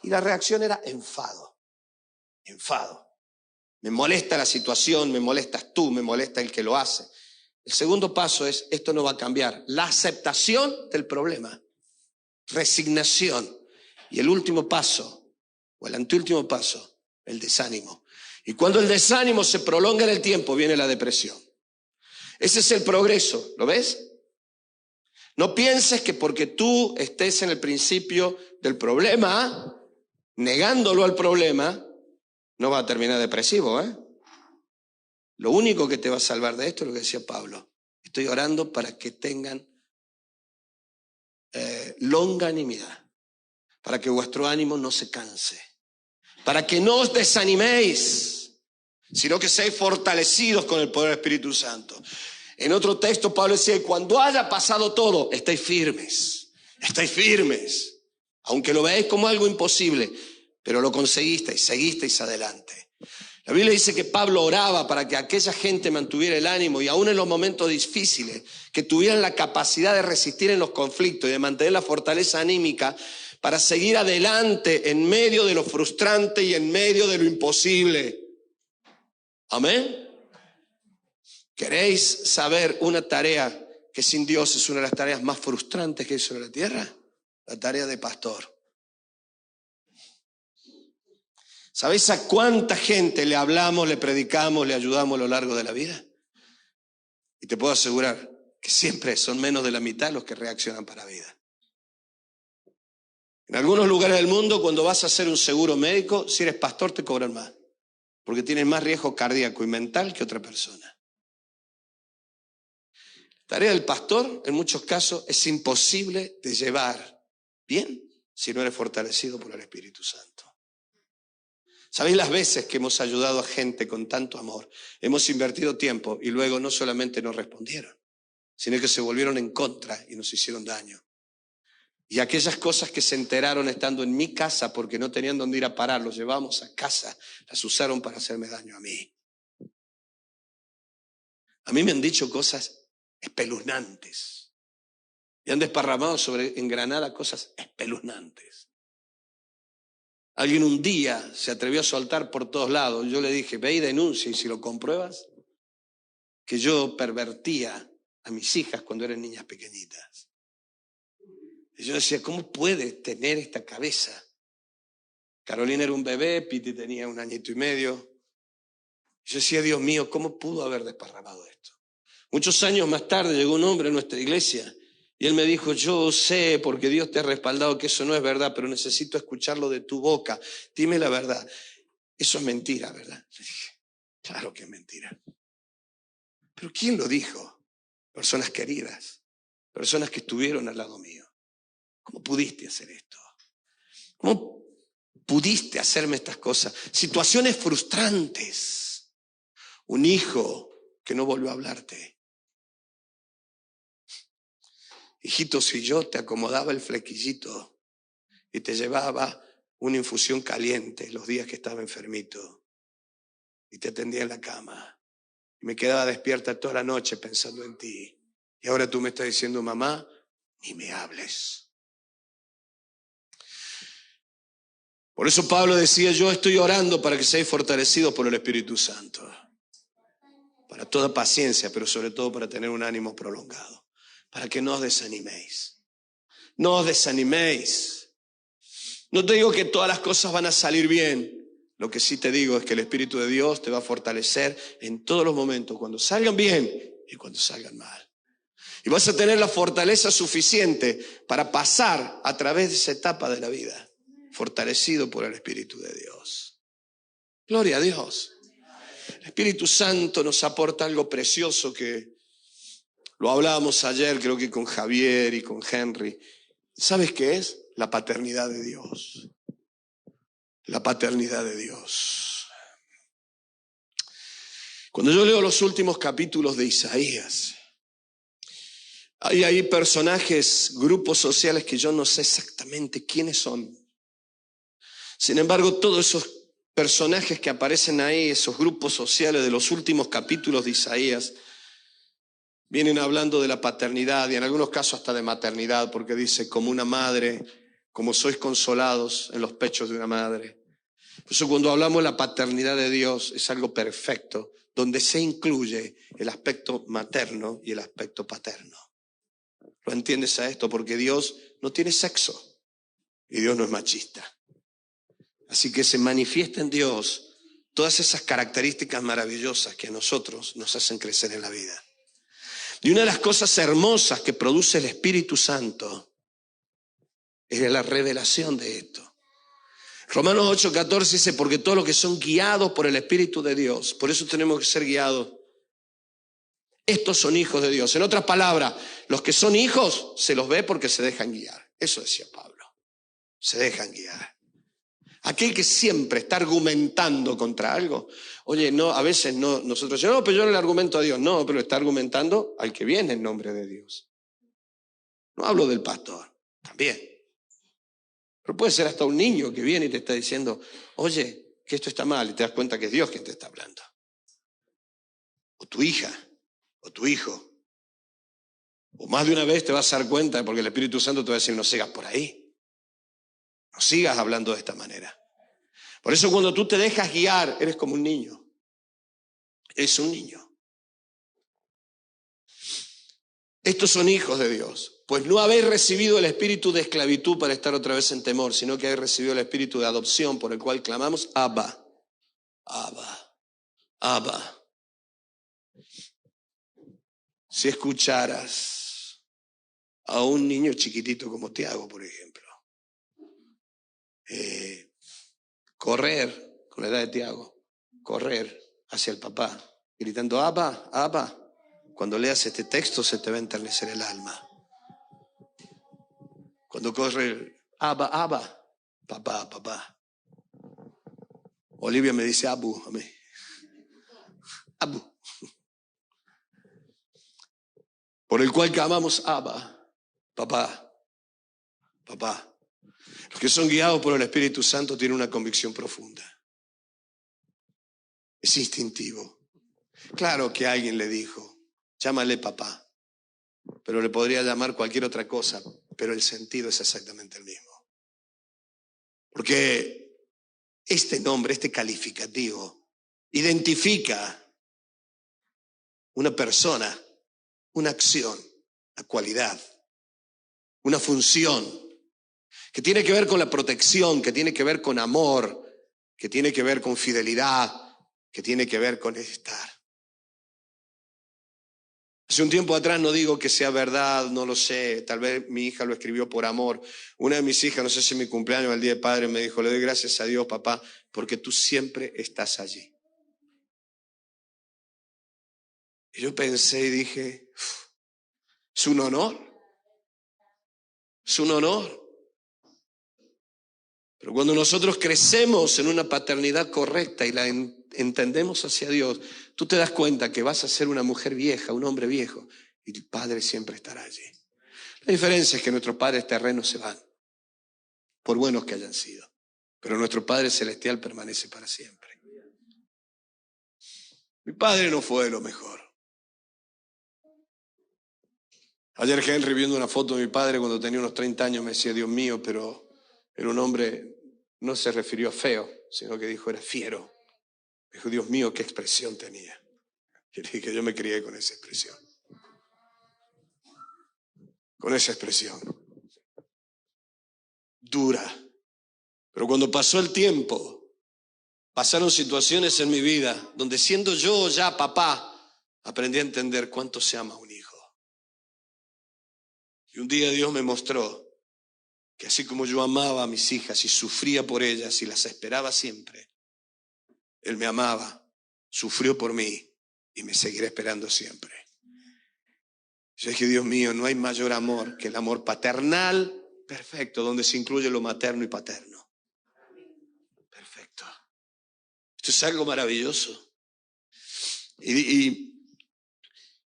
S1: Y la reacción era enfado. Me molesta la situación, me molestas tú, me molesta el que lo hace. El segundo paso es, esto no va a cambiar. La aceptación del problema. Resignación. Y el último paso, o el anteúltimo paso, el desánimo. Y cuando el desánimo se prolonga en el tiempo, viene la depresión. Ese es el progreso, ¿lo ves? No pienses que porque tú estés en el principio del problema, negándolo al problema, no va a terminar depresivo, ¿eh? Lo único que te va a salvar de esto es lo que decía Pablo. Estoy orando para que tengan longanimidad, para que vuestro ánimo no se canse, para que no os desaniméis, sino que seáis fortalecidos con el poder del Espíritu Santo. En otro texto Pablo decía, cuando haya pasado todo, estáis firmes, aunque lo veáis como algo imposible, pero lo conseguisteis, seguisteis adelante. La Biblia dice que Pablo oraba para que aquella gente mantuviera el ánimo y aún en los momentos difíciles, que tuvieran la capacidad de resistir en los conflictos y de mantener la fortaleza anímica para seguir adelante en medio de lo frustrante y en medio de lo imposible. Amén. ¿Queréis saber una tarea que sin Dios es una de las tareas más frustrantes que hay sobre la tierra? La tarea de pastor. ¿Sabéis a cuánta gente le hablamos, le predicamos, le ayudamos a lo largo de la vida? Y te puedo asegurar que siempre son menos de la mitad los que reaccionan para vida. En algunos lugares del mundo, cuando vas a hacer un seguro médico, si eres pastor te cobran más, porque tienes más riesgo cardíaco y mental que otra persona. La tarea del pastor, en muchos casos, es imposible de llevar bien si no eres fortalecido por el Espíritu Santo. ¿Sabéis las veces que hemos ayudado a gente con tanto amor? Hemos invertido tiempo y luego no solamente nos respondieron, sino que se volvieron en contra y nos hicieron daño. Y aquellas cosas que se enteraron estando en mi casa porque no tenían dónde ir a parar, los llevamos a casa, las usaron para hacerme daño a mí. A mí me han dicho cosas espeluznantes. Y han desparramado en Granada cosas espeluznantes. Alguien un día se atrevió a soltar por todos lados. Yo le dije, ve y denuncia, y si lo compruebas, que yo pervertía a mis hijas cuando eran niñas pequeñitas. Y yo decía, ¿cómo puede tener esta cabeza? Carolina era un bebé, Piti tenía 1 añito y medio. Yo decía, Dios mío, ¿cómo pudo haber desparramado esto? Muchos años más tarde llegó un hombre a nuestra iglesia y él me dijo, yo sé porque Dios te ha respaldado que eso no es verdad, pero necesito escucharlo de tu boca. Dime la verdad. Eso es mentira, ¿verdad? Le dije, claro que es mentira. ¿Pero quién lo dijo? Personas queridas, personas que estuvieron al lado mío. ¿Cómo pudiste hacer esto? ¿Cómo pudiste hacerme estas cosas? Situaciones frustrantes. Un hijo que no volvió a hablarte. Hijito, si yo te acomodaba el flequillito y te llevaba una infusión caliente los días que estaba enfermito y te atendía en la cama y me quedaba despierta toda la noche pensando en ti y ahora tú me estás diciendo, mamá, ni me hables. Por eso Pablo decía, yo estoy orando para que seáis fortalecidos por el Espíritu Santo, para toda paciencia, pero sobre todo para tener un ánimo prolongado. Para que no os desaniméis. No os desaniméis. No te digo que todas las cosas van a salir bien. Lo que sí te digo es que el Espíritu de Dios te va a fortalecer en todos los momentos, cuando salgan bien y cuando salgan mal. Y vas a tener la fortaleza suficiente para pasar a través de esa etapa de la vida, fortalecido por el Espíritu de Dios. Gloria a Dios. El Espíritu Santo nos aporta algo precioso que lo hablábamos ayer, creo que con Javier y con Henry. ¿Sabes qué es? La paternidad de Dios. La paternidad de Dios. Cuando yo leo los últimos capítulos de Isaías, hay personajes, grupos sociales que yo no sé exactamente quiénes son. Sin embargo, todos esos personajes que aparecen ahí, esos grupos sociales de los últimos capítulos de Isaías, vienen hablando de la paternidad y en algunos casos hasta de maternidad, porque dice, como una madre, como sois consolados en los pechos de una madre. Por eso cuando hablamos de la paternidad de Dios es algo perfecto, donde se incluye el aspecto materno y el aspecto paterno. ¿Lo entiendes a esto? Porque Dios no tiene sexo. Y Dios no es machista. Así que se manifiesta en Dios todas esas características maravillosas que a nosotros nos hacen crecer en la vida. Y una de las cosas hermosas que produce el Espíritu Santo es la revelación de esto. Romanos 8:14 dice, porque todos los que son guiados por el Espíritu de Dios, por eso tenemos que ser guiados, estos son hijos de Dios. En otras palabras, los que son hijos se los ve porque se dejan guiar. Eso decía Pablo, se dejan guiar. Aquel que siempre está argumentando contra algo, oye, no, a veces no, nosotros decimos, no, pero yo no le argumento a Dios. No, pero está argumentando al que viene en nombre de Dios. No hablo del pastor, también. Pero puede ser hasta un niño que viene y te está diciendo, oye, que esto está mal, y te das cuenta que es Dios quien te está hablando. O tu hija, o tu hijo. O más de una vez te vas a dar cuenta, porque el Espíritu Santo te va a decir, no sigas por ahí. No sigas hablando de esta manera. Por eso cuando tú te dejas guiar, eres como un niño. Eres un niño. Estos son hijos de Dios. Pues no habéis recibido el espíritu de esclavitud para estar otra vez en temor, sino que habéis recibido el espíritu de adopción por el cual clamamos, Abba, Abba, Abba. Si escucharas a un niño chiquitito como Tiago, por ejemplo, correr, con la edad de Tiago, correr hacia el papá, gritando, Abba, Abba. Cuando leas este texto se te va a enternecer el alma. Cuando corre, Abba, Abba, papá, papá. Olivia me dice Abu a mí. Abu. Por el cual clamamos Abba, papá, papá. Los que son guiados por el Espíritu Santo tienen una convicción profunda. Es instintivo. Claro que alguien le dijo, llámale papá, pero le podría llamar cualquier otra cosa, pero el sentido es exactamente el mismo. Porque este nombre, este calificativo, identifica una persona, una acción, una cualidad, una función, que tiene que ver con la protección, que tiene que ver con amor, que tiene que ver con fidelidad, que tiene que ver con estar. Hace un tiempo atrás, no digo que sea verdad, no lo sé, tal vez mi hija lo escribió por amor. Una de mis hijas, no sé si en mi cumpleaños, el día de padre, me dijo, le doy gracias a Dios, papá, porque tú siempre estás allí. Y yo pensé y dije, es un honor, es un honor. Pero cuando nosotros crecemos en una paternidad correcta y la entendemos hacia Dios, tú te das cuenta que vas a ser una mujer vieja, un hombre viejo, y tu padre siempre estará allí. La diferencia es que nuestros padres terrenos se van, por buenos que hayan sido, pero nuestro Padre Celestial permanece para siempre. Mi padre no fue lo mejor. Ayer Henry, viendo una foto de mi padre cuando tenía unos 30 años, me decía, Dios mío, pero era un hombre, no se refirió a feo, sino que dijo, era fiero. Me dijo, Dios mío, qué expresión tenía. Y le dije, yo me crié con esa expresión. Con esa expresión. Dura. Pero cuando pasó el tiempo, pasaron situaciones en mi vida donde siendo yo ya papá, aprendí a entender cuánto se ama un hijo. Y un día Dios me mostró que así como yo amaba a mis hijas y sufría por ellas y las esperaba siempre, Él me amaba, sufrió por mí y me seguirá esperando siempre. Yo dije, Dios mío, no hay mayor amor que el amor paternal perfecto, donde se incluye lo materno y paterno. Perfecto. Esto es algo maravilloso. Y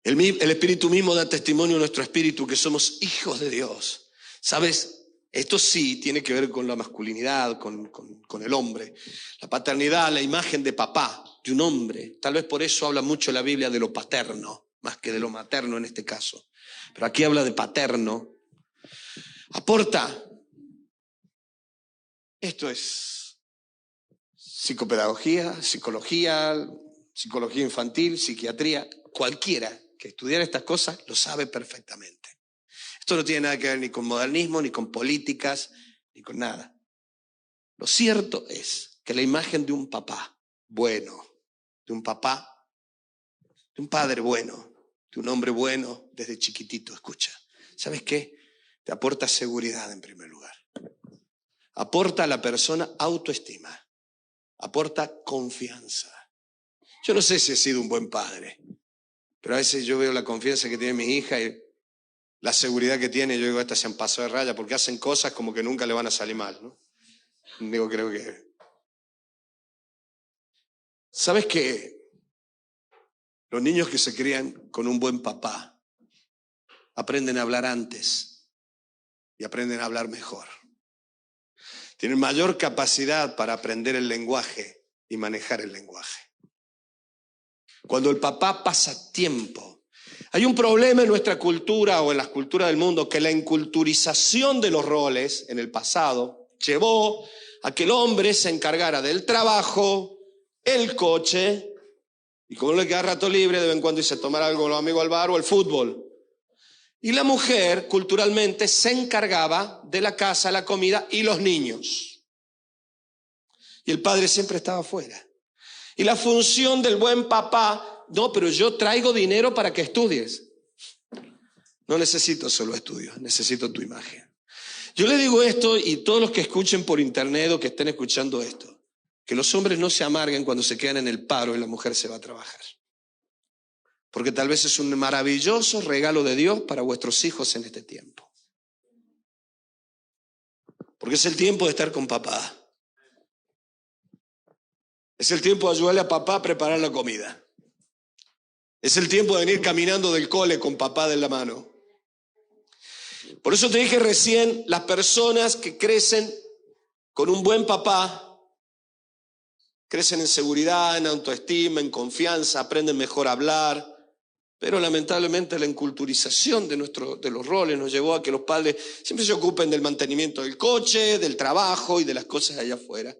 S1: el Espíritu mismo da testimonio a nuestro espíritu que somos hijos de Dios. ¿Sabes? Esto sí tiene que ver con la masculinidad, con el hombre. La paternidad, la imagen de papá, de un hombre. Tal vez por eso habla mucho la Biblia de lo paterno, más que de lo materno en este caso. Pero aquí habla de paterno. Aporta. Esto es psicopedagogía, psicología infantil, psiquiatría. Cualquiera que estudiara estas cosas lo sabe perfectamente. Esto no tiene nada que ver ni con modernismo, ni con políticas, ni con nada. Lo cierto es que la imagen de un papá bueno, de un padre bueno, de un hombre bueno desde chiquitito, escucha, ¿sabes qué? Te aporta seguridad en primer lugar. Aporta a la persona autoestima. Aporta confianza. Yo no sé si he sido un buen padre, pero a veces yo veo la confianza que tiene mi hija y la seguridad que tiene. Yo digo, estas se han pasado de raya porque hacen cosas como que nunca le van a salir mal, ¿no? Digo, creo que... ¿Sabes qué? Los niños que se crían con un buen papá aprenden a hablar antes y aprenden a hablar mejor. Tienen mayor capacidad para aprender el lenguaje y manejar el lenguaje. Cuando el papá pasa tiempo. Hay un problema en nuestra cultura o en las culturas del mundo, que la enculturización de los roles en el pasado llevó a que el hombre se encargara del trabajo, el coche, y como no le queda rato libre, de vez en cuando irse a tomar algo con los amigos al bar o el fútbol. Y la mujer, culturalmente, se encargaba de la casa, la comida y los niños. Y el padre siempre estaba afuera. Y la función del buen papá, no, pero yo traigo dinero para que estudies. No necesito solo estudios, necesito tu imagen. Yo le digo esto, y todos los que escuchen por internet o que estén escuchando esto, que los hombres no se amarguen cuando se quedan en el paro y la mujer se va a trabajar. Porque tal vez es un maravilloso regalo de Dios para vuestros hijos en este tiempo. Porque es el tiempo de estar con papá. Es el tiempo de ayudarle a papá a preparar la comida. Es el tiempo de venir caminando del cole con papá de la mano. Por eso te dije recién, las personas que crecen con un buen papá crecen en seguridad, en autoestima, en confianza, aprenden mejor a hablar. Pero lamentablemente la enculturización de los roles nos llevó a que los padres siempre se ocupen del mantenimiento del coche, del trabajo y de las cosas allá afuera.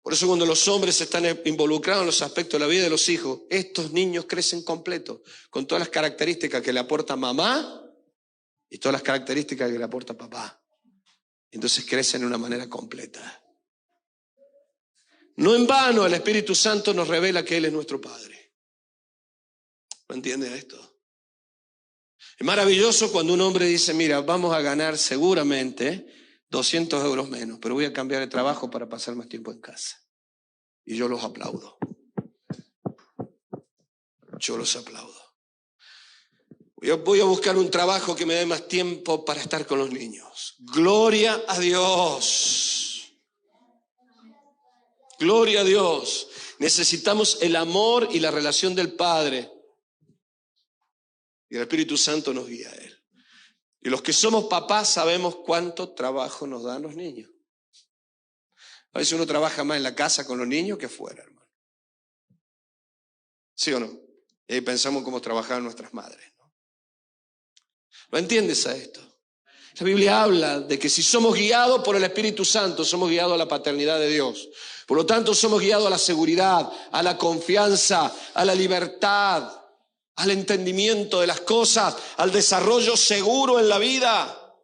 S1: Por eso cuando los hombres están involucrados en los aspectos de la vida de los hijos, estos niños crecen completos, con todas las características que le aporta mamá y todas las características que le aporta papá. Entonces crecen de una manera completa. No en vano el Espíritu Santo nos revela que Él es nuestro Padre. ¿No entiendes esto? Es maravilloso cuando un hombre dice, mira, vamos a ganar seguramente 200 euros menos, pero voy a cambiar de trabajo para pasar más tiempo en casa. Y yo los aplaudo. Yo los aplaudo. Voy a buscar un trabajo que me dé más tiempo para estar con los niños. Gloria a Dios. Gloria a Dios. Necesitamos el amor y la relación del Padre. Y el Espíritu Santo nos guía a Él. Y los que somos papás sabemos cuánto trabajo nos dan los niños. A veces uno trabaja más en la casa con los niños que fuera, hermano. ¿Sí o no? Y ahí pensamos cómo trabajaban nuestras madres, ¿no? ¿No entiendes a esto? La Biblia habla de que si somos guiados por el Espíritu Santo, somos guiados a la paternidad de Dios. Por lo tanto, somos guiados a la seguridad, a la confianza, a la libertad, al entendimiento de las cosas, al desarrollo seguro en la vida.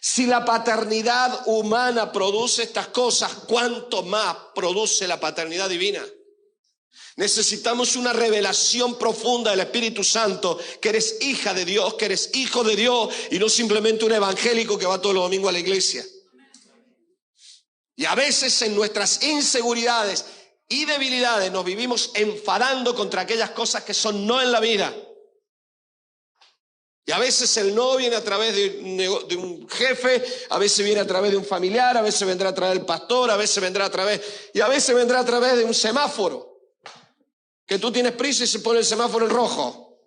S1: Si la paternidad humana produce estas cosas, ¿cuánto más produce la paternidad divina? Necesitamos una revelación profunda del Espíritu Santo, que eres hija de Dios, que eres hijo de Dios, y no simplemente un evangélico que va todos los domingos a la iglesia. Y a veces en nuestras inseguridades y debilidades nos vivimos enfadando contra aquellas cosas que son no en la vida. Y a veces el no viene a través de un jefe, a veces viene a través de un familiar, a veces vendrá a través del pastor, a veces vendrá a través de un semáforo. Que tú tienes prisa y se pone el semáforo en rojo.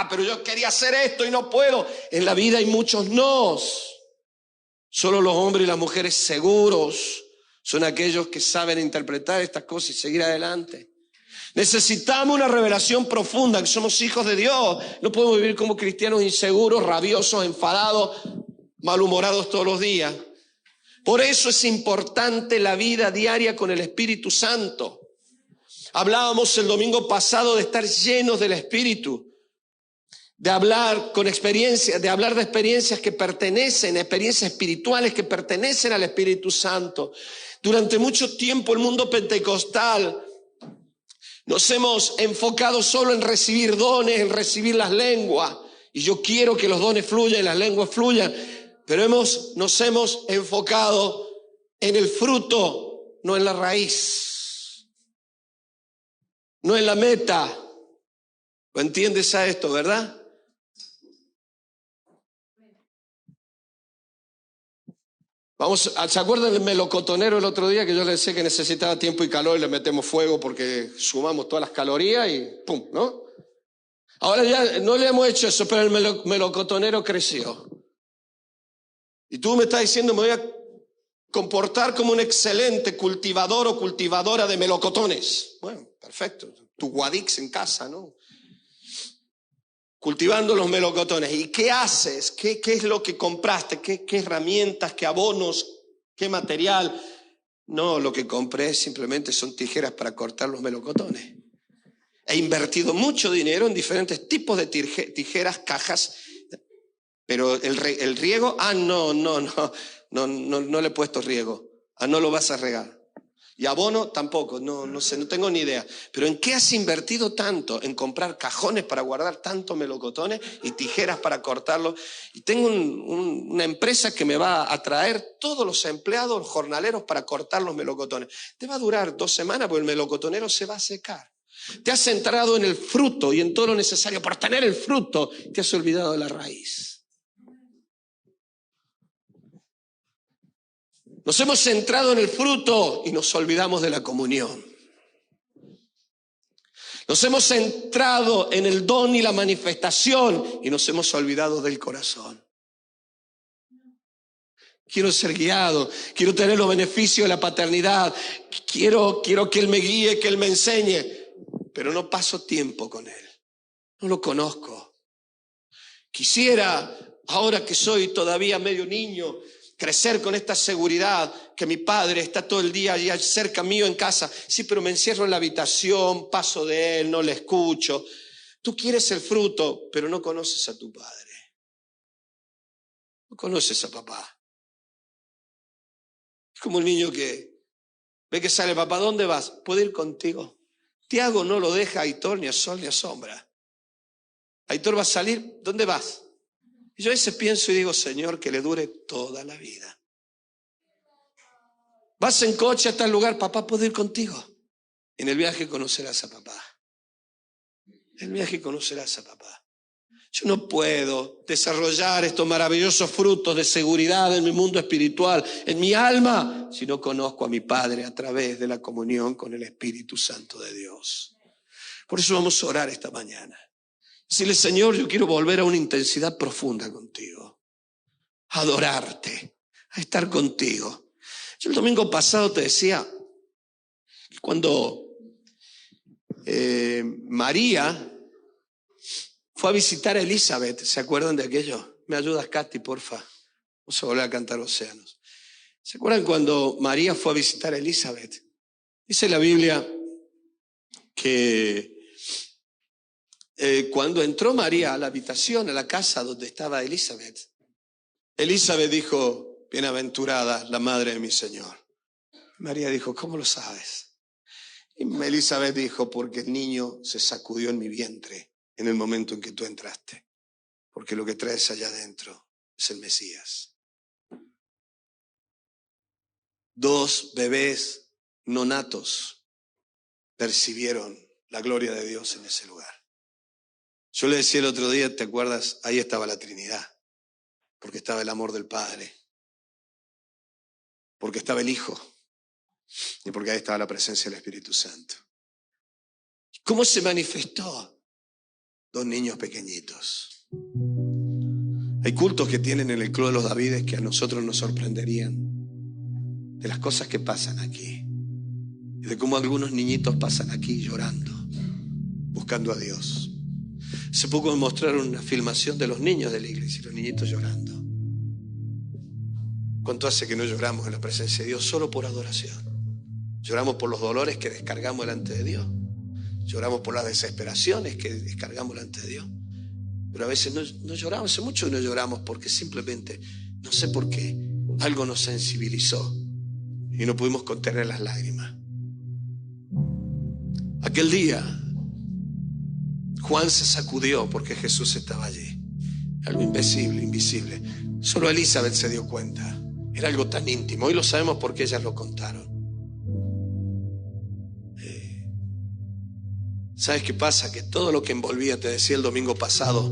S1: Pero yo quería hacer esto y no puedo. En la vida hay muchos nos. Solo los hombres y las mujeres seguros son aquellos que saben interpretar estas cosas y seguir adelante. Necesitamos una revelación profunda, que somos hijos de Dios. No podemos vivir como cristianos inseguros, rabiosos, enfadados, malhumorados todos los días. Por eso es importante la vida diaria con el Espíritu Santo. Hablábamos el domingo pasado de estar llenos del Espíritu. de hablar con experiencias, de hablar de experiencias que pertenecen, experiencias espirituales que pertenecen al Espíritu Santo. Durante mucho tiempo el mundo pentecostal nos hemos enfocado solo en recibir dones, en recibir las lenguas. Y yo quiero que los dones fluyan y las lenguas fluyan, pero nos hemos enfocado en el fruto, no en la raíz, no en la meta. ¿Lo entiendes a esto, verdad? ¿Se acuerdan del melocotonero el otro día que yo le decía que necesitaba tiempo y calor y le metemos fuego porque sumamos todas las calorías y ¡pum!, ¿no? Ahora ya no le hemos hecho eso, pero el melocotonero creció. Y tú me estás diciendo, me voy a comportar como un excelente cultivador o cultivadora de melocotones. Bueno, perfecto. Tu Guadix en casa, ¿no? Cultivando los melocotones. ¿Y qué haces? ¿Qué es lo que compraste? ¿Qué herramientas? ¿Qué abonos? ¿Qué material? No, lo que compré simplemente son tijeras para cortar los melocotones. He invertido mucho dinero en diferentes tipos de tijeras, cajas, pero el riego, no le he puesto riego. No lo vas a regar. Y abono tampoco, no sé, no tengo ni idea. Pero ¿en qué has invertido tanto? En comprar cajones para guardar tantos melocotones y tijeras para cortarlos. Y tengo una empresa que me va a traer todos los empleados jornaleros para cortar los melocotones. Te va a durar 2 semanas porque el melocotonero se va a secar. Te has centrado en el fruto y en todo lo necesario. Por tener el fruto, te has olvidado de la raíz. Nos hemos centrado en el fruto y nos olvidamos de la comunión. Nos hemos centrado en el don y la manifestación y nos hemos olvidado del corazón. Quiero ser guiado, quiero tener los beneficios de la paternidad, quiero que Él me guíe, que Él me enseñe, pero no paso tiempo con Él, no lo conozco. Quisiera, ahora que soy todavía medio niño, crecer con esta seguridad que mi padre está todo el día allá cerca mío en casa. Sí, pero me encierro en la habitación, paso de Él, no le escucho. Tú quieres el fruto, pero no conoces a tu padre. No conoces a papá. Es como un niño que ve que sale, papá, ¿dónde vas? ¿Puedo ir contigo? Tiago no lo deja a Aitor ni a sol ni a sombra. Aitor va a salir, ¿dónde vas? Y yo a veces pienso y digo, Señor, que le dure toda la vida. Vas en coche a tal lugar, papá, ¿puedo ir contigo? En el viaje conocerás a papá. En el viaje conocerás a papá. Yo no puedo desarrollar estos maravillosos frutos de seguridad en mi mundo espiritual, en mi alma, si no conozco a mi Padre a través de la comunión con el Espíritu Santo de Dios. Por eso vamos a orar esta mañana. Decirle, Señor, yo quiero volver a una intensidad profunda contigo, a adorarte, a estar contigo. Yo el domingo pasado te decía, cuando María fue a visitar a Elizabeth, ¿se acuerdan de aquello? ¿Me ayudas, Katy, porfa? Vamos a volver a cantar Océanos. ¿Se acuerdan cuando María fue a visitar a Elizabeth? Dice la Biblia que cuando entró María a la habitación, a la casa donde estaba Elizabeth, Elizabeth dijo, bienaventurada la madre de mi Señor. María dijo, ¿cómo lo sabes? Y Elizabeth dijo, porque el niño se sacudió en mi vientre en el momento en que tú entraste, porque lo que traes allá adentro es el Mesías. 2 bebés no natos percibieron la gloria de Dios en ese lugar. Yo le decía el otro día, ¿te acuerdas? Ahí estaba la Trinidad, porque estaba el amor del Padre, porque estaba el Hijo y porque ahí estaba la presencia del Espíritu Santo. ¿Cómo se manifestó? 2 niños pequeñitos. Hay cultos que tienen en el Club de los Davides que a nosotros nos sorprenderían de las cosas que pasan aquí y de cómo algunos niñitos pasan aquí llorando, buscando a Dios. Hace poco me mostraron una filmación de los niños de la iglesia y los niñitos llorando. ¿Cuánto hace que no lloramos en la presencia de Dios solo por adoración? Lloramos por los dolores que descargamos delante de Dios. Lloramos por las desesperaciones que descargamos delante de Dios. Pero a veces no lloramos, hace mucho que no lloramos porque simplemente, no sé por qué, algo nos sensibilizó y no pudimos contener las lágrimas. Aquel día, Juan se sacudió porque Jesús estaba allí. Algo invisible. Solo Elizabeth se dio cuenta. Era algo tan íntimo. Hoy lo sabemos porque ellas lo contaron. ¿Sabes qué pasa? Que todo lo que envolvía, te decía el domingo pasado,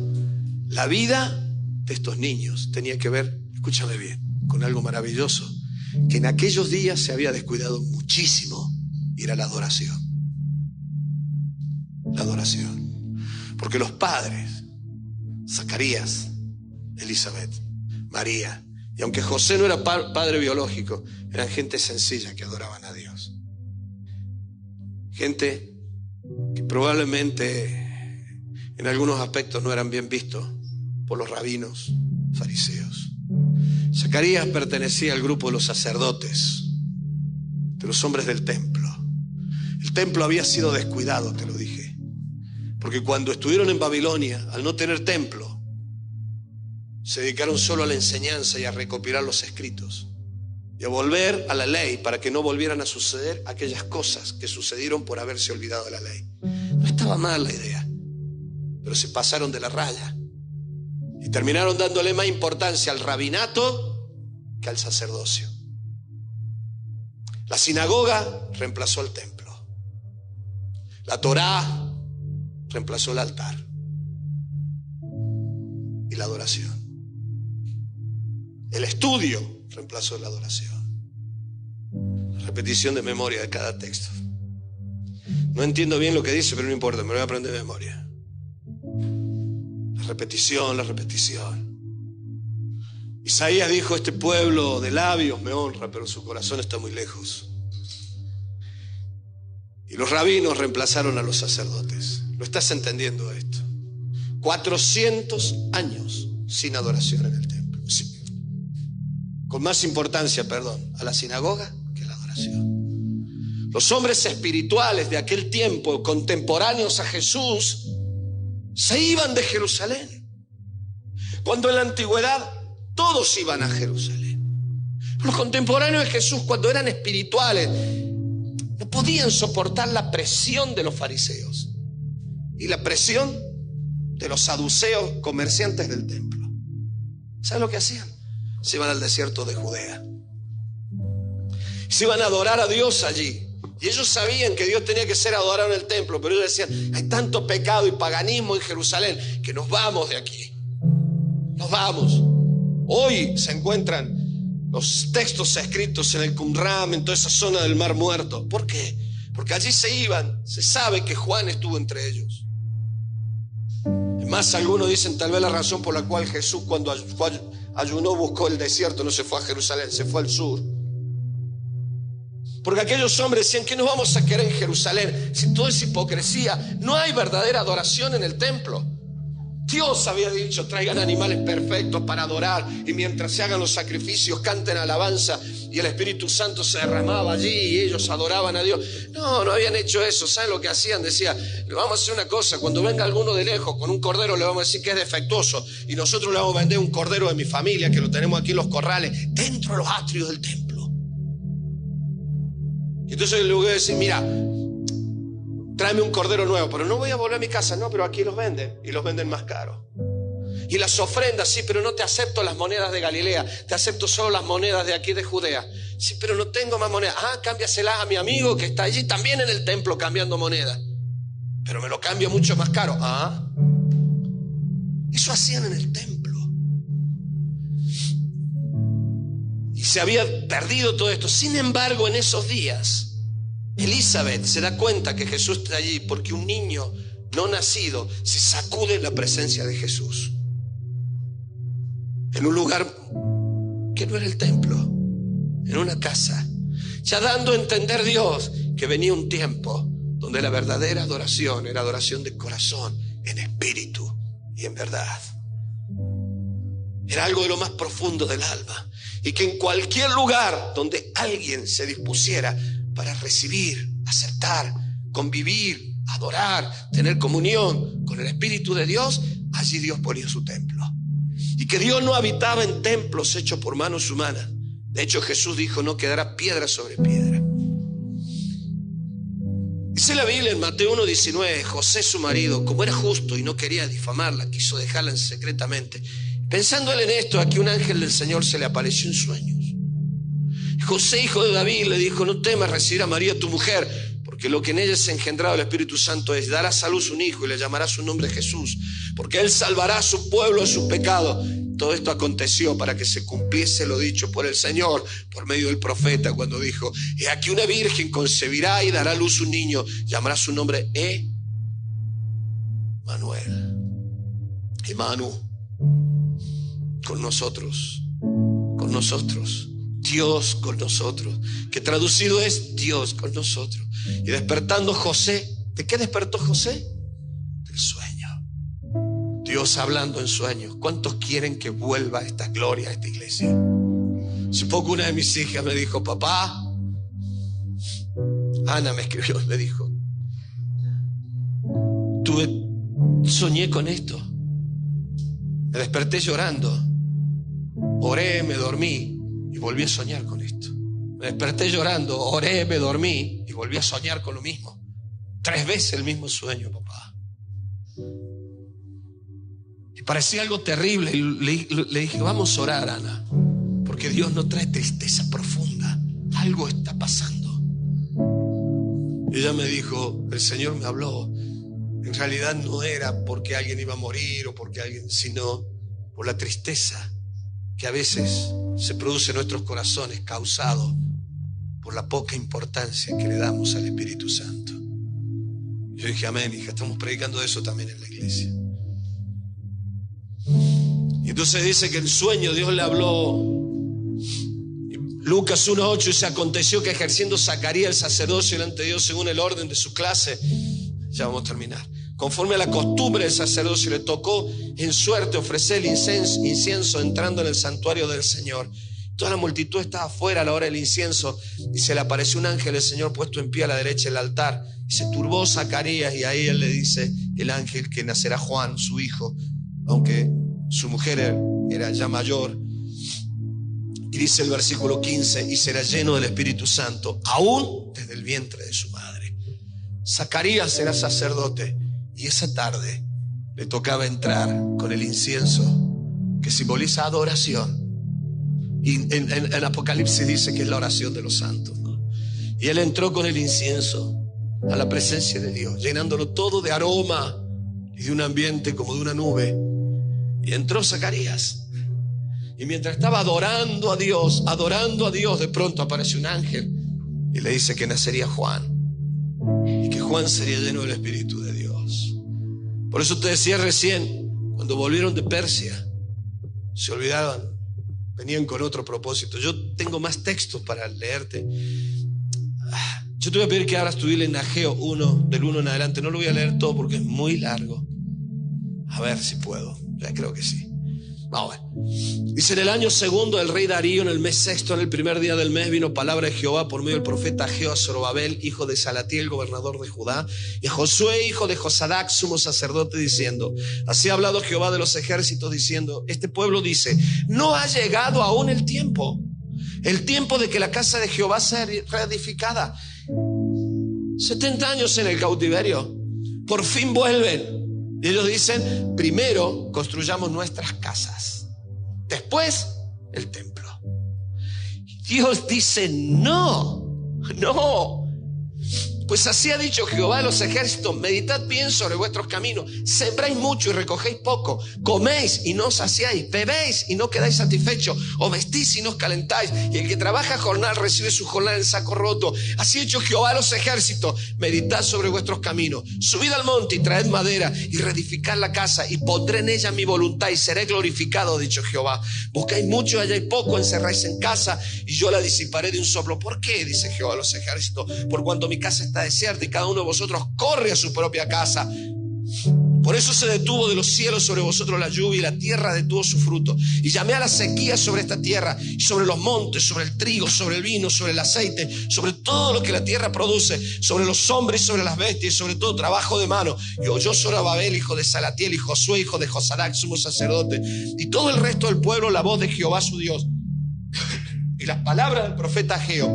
S1: la vida de estos niños tenía que ver, escúchame bien, con algo maravilloso, que en aquellos días se había descuidado muchísimo, y era la adoración. La adoración. Porque los padres, Zacarías, Elizabeth, María, y aunque José no era padre biológico, eran gente sencilla que adoraban a Dios. Gente que probablemente en algunos aspectos no eran bien vistos por los rabinos fariseos. Zacarías pertenecía al grupo de los sacerdotes, de los hombres del templo. El templo había sido descuidado, te lo dije, porque cuando estuvieron en Babilonia, al no tener templo, se dedicaron solo a la enseñanza y a recopilar los escritos y a volver a la ley para que no volvieran a suceder aquellas cosas que sucedieron por haberse olvidado de la ley. No estaba mal la idea, pero se pasaron de la raya y terminaron dándole más importancia al rabinato que al sacerdocio. La sinagoga reemplazó al templo. La Torá reemplazó el altar y la adoración. El estudio reemplazó la adoración. La repetición de memoria de cada texto. No entiendo bien lo que dice, pero no importa, me lo voy a aprender de memoria. La repetición. Isaías dijo: este pueblo de labios me honra, pero su corazón está muy lejos. Y los rabinos reemplazaron a los sacerdotes. ¿Lo estás entendiendo esto? 400 años sin adoración en el templo. Sí. Con más importancia, a la sinagoga que la adoración. Los hombres espirituales de aquel tiempo, contemporáneos a Jesús, se iban de Jerusalén. Cuando en la antigüedad todos iban a Jerusalén. Los contemporáneos de Jesús, cuando eran espirituales, no podían soportar la presión de los fariseos y la presión de los saduceos, comerciantes del templo. ¿Saben lo que hacían? Se iban al desierto de Judea. Se iban a adorar a Dios allí. Y ellos sabían que Dios tenía que ser adorado en el templo, pero ellos decían: hay tanto pecado y paganismo en Jerusalén que nos vamos de aquí. Nos vamos. Hoy se encuentran los textos escritos en el Qumran, en toda esa zona del Mar Muerto. ¿Por qué? Porque allí se iban. Se sabe que Juan estuvo entre ellos. Es más, algunos dicen tal vez la razón por la cual Jesús, cuando ayunó, buscó el desierto, no se fue a Jerusalén, se fue al sur. Porque aquellos hombres decían: ¿qué nos vamos a querer en Jerusalén? Si todo es hipocresía, no hay verdadera adoración en el templo. Dios había dicho: traigan animales perfectos para adorar, y mientras se hagan los sacrificios canten alabanza, y el Espíritu Santo se derramaba allí y ellos adoraban a Dios. No habían hecho eso. ¿Saben lo que hacían? Decía: vamos a hacer una cosa, cuando venga alguno de lejos con un cordero, le vamos a decir que es defectuoso, y nosotros le vamos a vender un cordero de mi familia que lo tenemos aquí en los corrales, dentro de los atrios del templo. Y entonces le voy a decir: mira, tráeme un cordero nuevo, pero no voy a volver a mi casa. No, pero aquí los venden, y los venden más caro. Y las ofrendas: sí, pero no te acepto las monedas de Galilea, te acepto solo las monedas de aquí de Judea. Sí, pero no tengo más monedas. Cámbiaselas a mi amigo que está allí también en el templo cambiando monedas, pero me lo cambio mucho más caro. Eso hacían en el templo. Y se había perdido todo esto. Sin embargo, en esos días, Elizabeth se da cuenta que Jesús está allí, porque un niño no nacido se sacude la presencia de Jesús en un lugar que no era el templo, en una casa, ya dando a entender Dios que venía un tiempo donde la verdadera adoración era adoración de corazón, en espíritu y en verdad. Era algo de lo más profundo del alma, y que en cualquier lugar donde alguien se dispusiera para recibir, aceptar, convivir, adorar, tener comunión con el Espíritu de Dios, allí Dios ponía su templo. Y que Dios no habitaba en templos hechos por manos humanas. De hecho, Jesús dijo: no quedará piedra sobre piedra. Dice la Biblia en Mateo 1:19, José su marido, como era justo y no quería difamarla, quiso dejarla secretamente. Pensando él en esto, aquí un ángel del Señor se le apareció en sueños. José, hijo de David, le dijo: no temas recibir a María tu mujer, porque lo que en ella es engendrado el Espíritu Santo es: darás a luz un hijo y le llamarás su nombre Jesús, porque él salvará a su pueblo de sus pecados. Todo esto aconteció para que se cumpliese lo dicho por el Señor por medio del profeta, cuando dijo: he aquí una virgen concebirá y dará a luz un niño, llamará su nombre Emmanuel. Emanu, con nosotros, Dios con nosotros, que traducido es Dios con nosotros. Y despertando José, ¿de qué despertó José? Del sueño. Dios hablando en sueños. ¿Cuántos quieren que vuelva esta gloria a esta iglesia? Hace poco una de mis hijas me dijo: papá, Ana me escribió y me dijo: soñé con esto, me desperté llorando, oré, me dormí y volví a soñar con esto. Me desperté llorando, oré, me dormí y volví a soñar con lo mismo. 3 veces el mismo sueño, papá. Y parecía algo terrible. Y le dije: vamos a orar, Ana, porque Dios no trae tristeza profunda. Algo está pasando. Y ella me dijo: el Señor me habló. En realidad no era porque alguien iba a morir o porque alguien, sino por la tristeza que a veces se produce en nuestros corazones, causado por la poca importancia que le damos al Espíritu Santo. Yo dije: amén, hija, estamos predicando eso también en la iglesia. Y entonces dice que el sueño Dios le habló. Lucas 1:8 dice: aconteció que ejerciendo Zacarías el sacerdocio delante de Dios según el orden de su clase, ya vamos a terminar, conforme a la costumbre del sacerdocio, le tocó en suerte ofrecer el incienso entrando en el santuario del Señor. Toda la multitud estaba afuera a la hora del incienso y se le apareció un ángel del Señor puesto en pie a la derecha del altar. Y se turbó Zacarías, y ahí él le dice el ángel que nacerá Juan, su hijo, aunque su mujer era ya mayor. Y dice el versículo 15: y será lleno del Espíritu Santo aún desde el vientre de su madre. Zacarías era sacerdote y esa tarde le tocaba entrar con el incienso que simboliza adoración. Y en Apocalipsis dice que es la oración de los santos, ¿no? Y él entró con el incienso a la presencia de Dios, llenándolo todo de aroma y de un ambiente como de una nube. Y entró Zacarías. Y mientras estaba adorando a Dios, de pronto aparece un ángel y le dice que nacería Juan. Y que Juan sería lleno del Espíritu de Dios. Por eso te decía recién, cuando volvieron de Persia, se olvidaban, venían con otro propósito. Yo tengo más textos para leerte. Yo te voy a pedir que abras tu Biblia en Ageo 1, del 1 en adelante. No lo voy a leer todo porque es muy largo. A ver si puedo, ya creo que sí. Vamos a ver. Dice: en el año segundo del rey Darío, en el mes sexto, en el primer día del mes, vino palabra de Jehová por medio del profeta Ageo a Zorobabel, hijo de Salatiel, gobernador de Judá, y a Josué, hijo de Josadac, sumo sacerdote, diciendo: así ha hablado Jehová de los ejércitos, diciendo: este pueblo dice, no ha llegado aún el tiempo de que la casa de Jehová sea reedificada. 70 años en el cautiverio, por fin vuelven. Y ellos dicen: primero construyamos nuestras casas, después el templo. Dios dice: no. Pues así ha dicho Jehová de los ejércitos: meditad bien sobre vuestros caminos, sembráis mucho y recogéis poco, coméis y no os saciáis, bebéis y no quedáis satisfechos, os vestís y no os calentáis, y el que trabaja jornal recibe su jornal en saco roto. Así ha dicho Jehová de los ejércitos: meditad sobre vuestros caminos, subid al monte y traed madera y reedificad la casa, y pondré en ella mi voluntad y seré glorificado, ha dicho Jehová. Buscáis mucho y halláis poco, encerráis en casa y yo la disiparé de un soplo. ¿Por qué? Dice Jehová de los ejércitos: por cuanto mi casa está desierta y cada uno de vosotros corre a su propia casa. Por eso se detuvo de los cielos sobre vosotros la lluvia y la tierra detuvo su fruto. Y llamé a la sequía sobre esta tierra y sobre los montes, sobre el trigo, sobre el vino, sobre el aceite, sobre todo lo que la tierra produce, sobre los hombres y sobre las bestias y sobre todo trabajo de mano. Y oyó Zorobabel, hijo de Salatiel, y Josué, hijo de Josadac, sumo sacerdote, y todo el resto del pueblo la voz de Jehová su Dios. Y las palabras del profeta Ageo,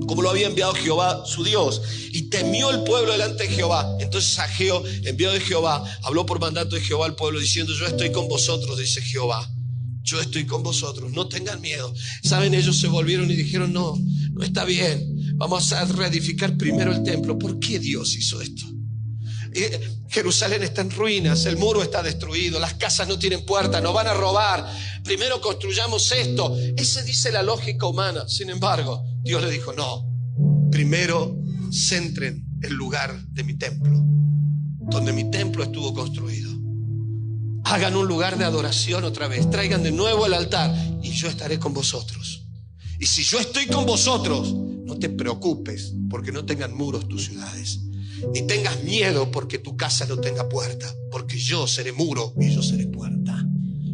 S1: como lo había enviado Jehová su Dios, y temió el pueblo delante de Jehová. Entonces Ageo, enviado de Jehová, habló por mandato de Jehová al pueblo diciendo: yo estoy con vosotros, dice Jehová, yo estoy con vosotros, no tengan miedo. Saben, ellos se volvieron y dijeron: no está bien, vamos a reedificar primero el templo. ¿Por qué Dios hizo esto? Jerusalén está en ruinas, el muro está destruido, las casas no tienen puertas, nos van a robar, primero construyamos esto. Esa dice la lógica humana. Sin embargo, Dios le dijo: no, primero centren el lugar de mi templo, donde mi templo estuvo construido. Hagan un lugar de adoración otra vez, traigan de nuevo el altar y yo estaré con vosotros. Y si yo estoy con vosotros, no te preocupes porque no tengan muros tus ciudades, ni tengas miedo porque tu casa no tenga puerta, porque yo seré muro y yo seré puerta.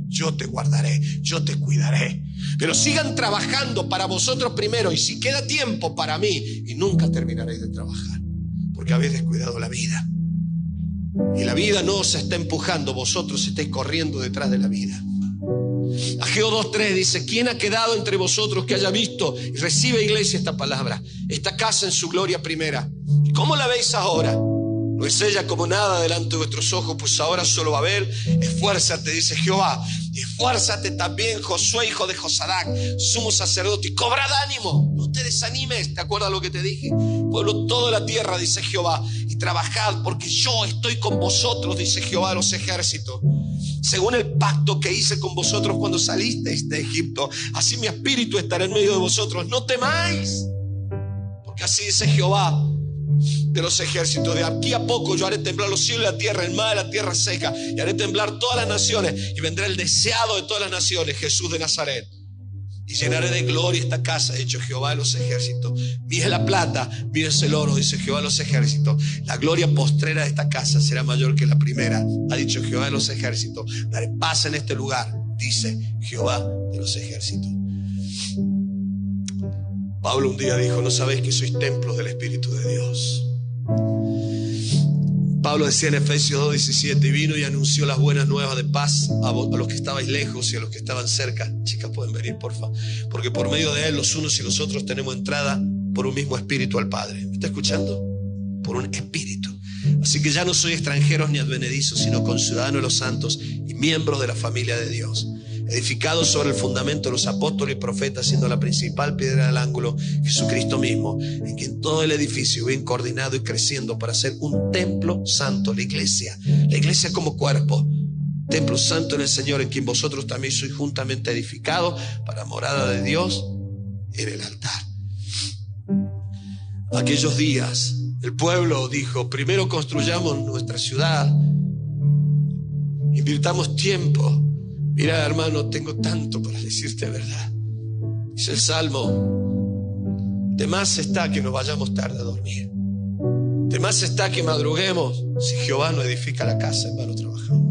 S1: Yo te guardaré, yo te cuidaré. Pero sigan trabajando para vosotros primero, y si queda tiempo para mí, y nunca terminaréis de trabajar, porque habéis descuidado la vida. Y la vida no os está empujando, vosotros estáis corriendo detrás de la vida. Ageo 2:3 dice: ¿quién ha quedado entre vosotros que haya visto? Y recibe, iglesia, esta palabra, esta casa en su gloria primera. ¿Y cómo la veis ahora? No es ella como nada delante de vuestros ojos, pues ahora solo va a haber. Esfuérzate, dice Jehová, y esfuérzate también, Josué, hijo de Josadac, sumo sacerdote, y cobrad ánimo, no te desanimes. ¿Te acuerdas lo que te dije? Pueblo, toda la tierra, dice Jehová, y trabajad, porque yo estoy con vosotros, dice Jehová de los ejércitos. Según el pacto que hice con vosotros cuando salisteis de Egipto, así mi espíritu estará en medio de vosotros. No temáis, porque así dice Jehová de los ejércitos: de aquí a poco yo haré temblar los cielos y la tierra, el mar y la tierra seca, y haré temblar todas las naciones, y vendrá el deseado de todas las naciones, Jesús de Nazaret, y llenaré de gloria esta casa, ha dicho Jehová de los ejércitos. Mire la plata, mírese el oro, dice Jehová de los ejércitos. La gloria postrera de esta casa será mayor que la primera, ha dicho Jehová de los ejércitos. Daré paz en este lugar, dice Jehová de los ejércitos. Pablo un día dijo: ¿no sabéis que sois templos del Espíritu de Dios? Pablo decía en Efesios 2:17: y vino y anunció las buenas nuevas de paz a los que estabais lejos y a los que estaban cerca. Chicas, pueden venir, por favor. Porque por medio de él los unos y los otros tenemos entrada por un mismo espíritu al Padre. ¿Me está escuchando? Por un espíritu. Así que ya no soy extranjeros ni advenedizos, sino conciudadanos de los santos y miembros de la familia de Dios, edificados sobre el fundamento de los apóstoles y profetas, siendo la principal piedra del ángulo Jesucristo mismo, en quien todo el edificio bien coordinado y creciendo para ser un templo santo. La iglesia como cuerpo, templo santo en el Señor, en quien vosotros también sois juntamente edificados para morada de Dios en el altar. Aquellos días el pueblo dijo: primero construyamos nuestra ciudad, invirtamos tiempo. Mira, hermano, tengo tanto para decirte, verdad. Dice el Salmo: de más está que nos vayamos tarde a dormir, de más está que madruguemos. Si Jehová no edifica la casa, en vano trabajamos.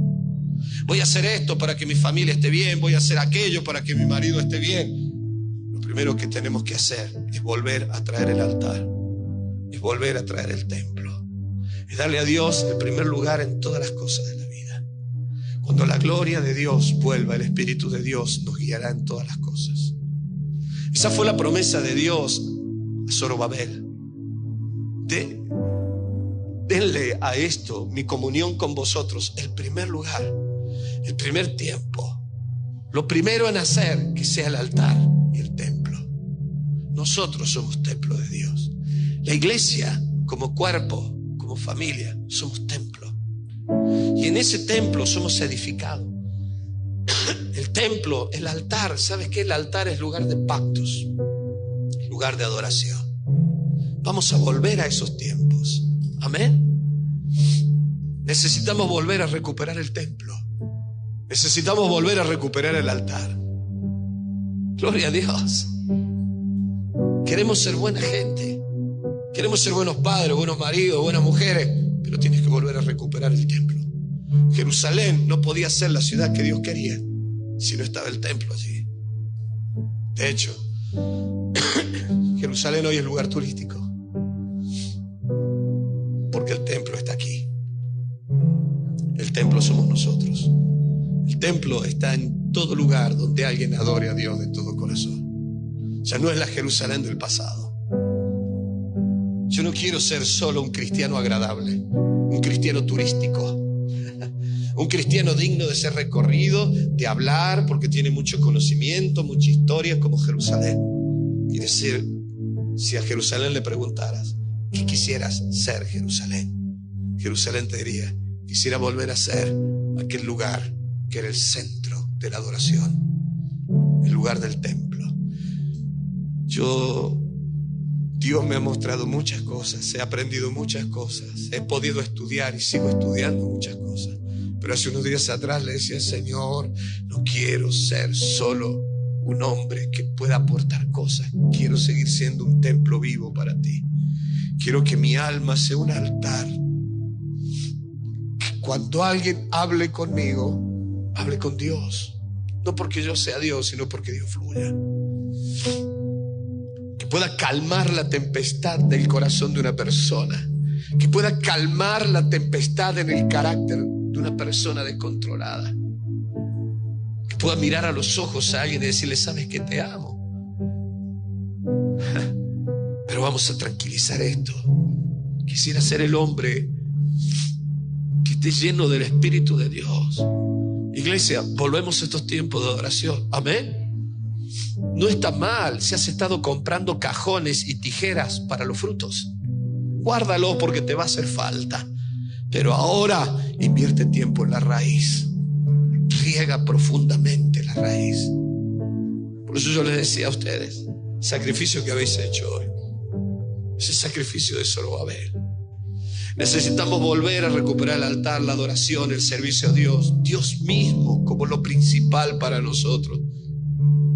S1: Voy a hacer esto para que mi familia esté bien, voy a hacer aquello para que mi marido esté bien. Lo primero que tenemos que hacer es volver a traer el altar, es volver a traer el templo, es darle a Dios el primer lugar en todas las cosas de la vida. Cuando la gloria de Dios vuelva, el Espíritu de Dios nos guiará en todas las cosas. Esa fue la promesa de Dios a Zorobabel. Denle a esto, mi comunión con vosotros, el primer lugar, el primer tiempo. Lo primero en hacer, que sea el altar y el templo. Nosotros somos templo de Dios. La iglesia, como cuerpo, como familia, somos templo. Y en ese templo somos edificados. El templo, el altar, ¿sabes qué? El altar es lugar de pactos, lugar de adoración. Vamos a volver a esos tiempos. Amén. Necesitamos volver a recuperar el templo. Necesitamos volver a recuperar el altar. Gloria a Dios. Queremos ser buena gente. Queremos ser buenos padres, buenos maridos, buenas mujeres. Pero tienes que volver a recuperar el templo. Jerusalén no podía ser la ciudad que Dios quería si no estaba el templo allí. De hecho, Jerusalén hoy es lugar turístico porque el templo está aquí. El templo somos nosotros. El templo está en todo lugar donde alguien adore a Dios de todo corazón. Ya no es la Jerusalén del pasado. Yo no quiero ser solo un cristiano agradable, un cristiano turístico, un cristiano digno de ser recorrido, de hablar porque tiene mucho conocimiento, mucha historia, como Jerusalén. Y decir, si a Jerusalén le preguntaras, ¿qué quisieras ser, Jerusalén? Jerusalén te diría, quisiera volver a ser aquel lugar que era el centro de la adoración, el lugar del templo. Dios me ha mostrado muchas cosas, he aprendido muchas cosas, he podido estudiar y sigo estudiando muchas cosas. Pero hace unos días atrás le decía, Señor, no quiero ser solo un hombre que pueda aportar cosas. Quiero seguir siendo un templo vivo para ti. Quiero que mi alma sea un altar. Que cuando alguien hable conmigo, hable con Dios. No porque yo sea Dios, sino porque Dios fluya. Que pueda calmar la tempestad del corazón de una persona. Que pueda calmar la tempestad en el carácter de una persona descontrolada. Que pueda mirar a los ojos a alguien y decirle, sabes que te amo. Pero vamos a tranquilizar esto. Quisiera ser el hombre que esté lleno del Espíritu de Dios. Iglesia, volvemos a estos tiempos de adoración. Amén. No está mal si has estado comprando cajones y tijeras para los frutos. Guárdalo porque te va a hacer falta. Pero ahora invierte tiempo en la raíz. Riega profundamente la raíz. Por eso yo les decía a ustedes, sacrificio que habéis hecho hoy, ese sacrificio de Zorobabel. Necesitamos volver a recuperar el altar, la adoración, el servicio a Dios. Dios mismo como lo principal para nosotros.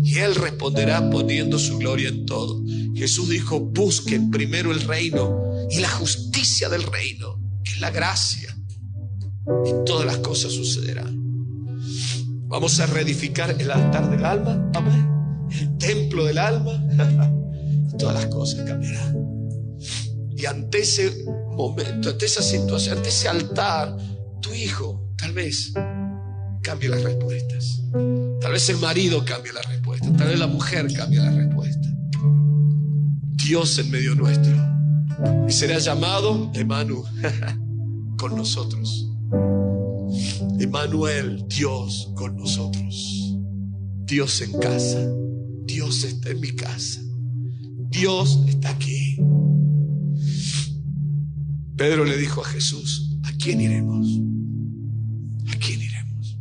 S1: Y Él responderá poniendo su gloria en todo. Jesús dijo, busquen primero el reino y la justicia del reino, que es la gracia. Y todas las cosas sucederán. Vamos a reedificar el altar del alma. Amén. El templo del alma. Y todas las cosas cambiarán. Y ante ese momento, ante esa situación, ante ese altar, tu hijo tal vez cambie las respuestas. Tal vez el marido cambie la respuesta. Tal vez la mujer cambie la respuesta. Dios en medio nuestro. Y será llamado Emmanuel, con nosotros. Emmanuel, Dios con nosotros. Dios en casa. Dios está en mi casa. Dios está aquí. Pedro le dijo a Jesús, ¿a quién iremos? ¿A quién iremos?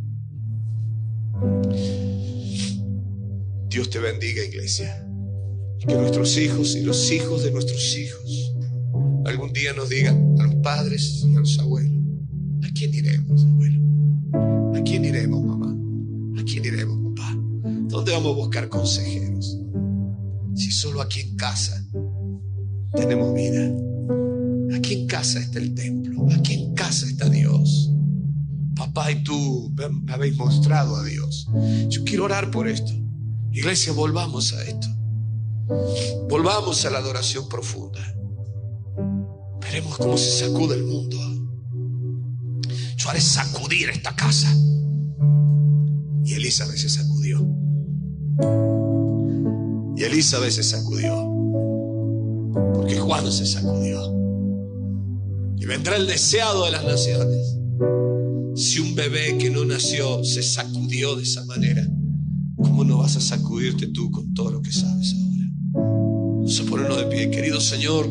S1: Dios te bendiga, iglesia. Y que nuestros hijos y los hijos de nuestros hijos algún día nos digan a los padres y a los abuelos, ¿a quién iremos, abuelo? ¿A quién iremos, mamá? ¿A quién iremos, papá? ¿Dónde vamos a buscar consejeros? Si solo aquí en casa tenemos vida. Aquí en casa está el templo. Aquí en casa está Dios. Papá y tú me habéis mostrado a Dios. Yo quiero orar por esto. Iglesia, volvamos a esto. Volvamos a la adoración profunda. Veremos cómo se sacude el mundo. Yo haré sacudir esta casa. Y Elizabeth se sacudió. Y Elizabeth se sacudió. Porque Juan se sacudió. Y vendrá el deseado de las naciones. Si un bebé que no nació se sacudió de esa manera, ¿cómo no vas a sacudirte tú con todo lo que sabes ahora? Vamos a ponernos de pie. Querido Señor,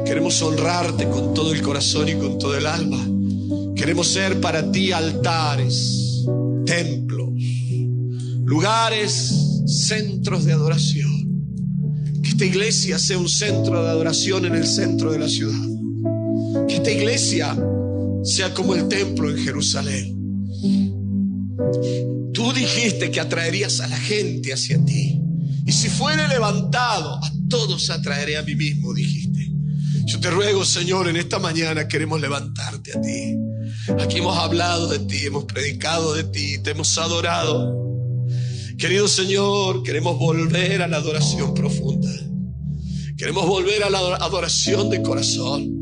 S1: queremos honrarte con todo el corazón y con todo el alma. Queremos ser para ti altares, templos, lugares, centros de adoración. Que esta iglesia sea un centro de adoración en el centro de la ciudad. Que esta iglesia sea como el templo en Jerusalén. Tú dijiste que atraerías a la gente hacia ti. Y si fuere levantado, a todos atraeré a mí mismo, dijiste. Yo te ruego, Señor, en esta mañana queremos levantarte a ti. Aquí hemos hablado de ti, hemos predicado de ti, te hemos adorado. Querido Señor, queremos volver a la adoración profunda. Queremos volver a la adoración de corazón.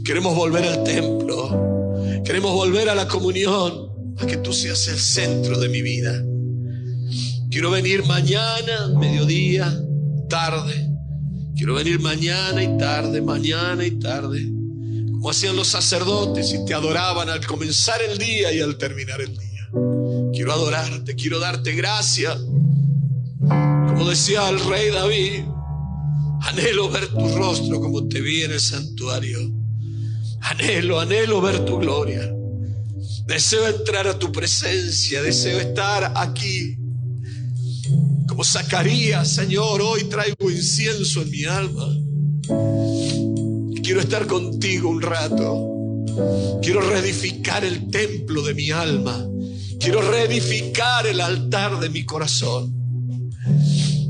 S1: Queremos volver al templo. Queremos volver a la comunión, a que tú seas el centro de mi vida. Quiero venir mañana, mediodía, tarde. Quiero venir mañana y tarde, como hacían los sacerdotes y te adoraban al comenzar el día y al terminar el día. Quiero adorarte, quiero darte gracias. Como decía el rey David, anhelo ver tu rostro como te vi en el santuario. Anhelo ver tu gloria. Deseo entrar a tu presencia, deseo estar aquí. Como Zacarías, Señor, hoy traigo incienso en mi alma. Quiero estar contigo un rato. Quiero reedificar el templo de mi alma. Quiero reedificar el altar de mi corazón.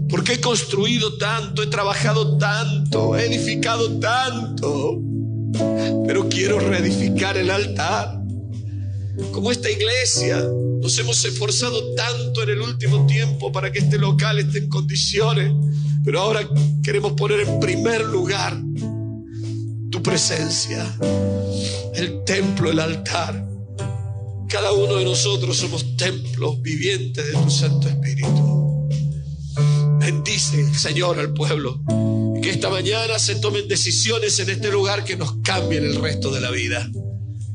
S1: Porque he construido tanto, he trabajado tanto, he edificado tanto. Pero quiero reedificar el altar. Como esta iglesia, nos hemos esforzado tanto en el último tiempo para que este local esté en condiciones. Pero ahora queremos poner en primer lugar tu presencia, el templo, el altar. Cada uno de nosotros somos templos vivientes de tu Santo Espíritu. Bendice, Señor, al pueblo. Y que esta mañana se tomen decisiones en este lugar que nos cambien el resto de la vida.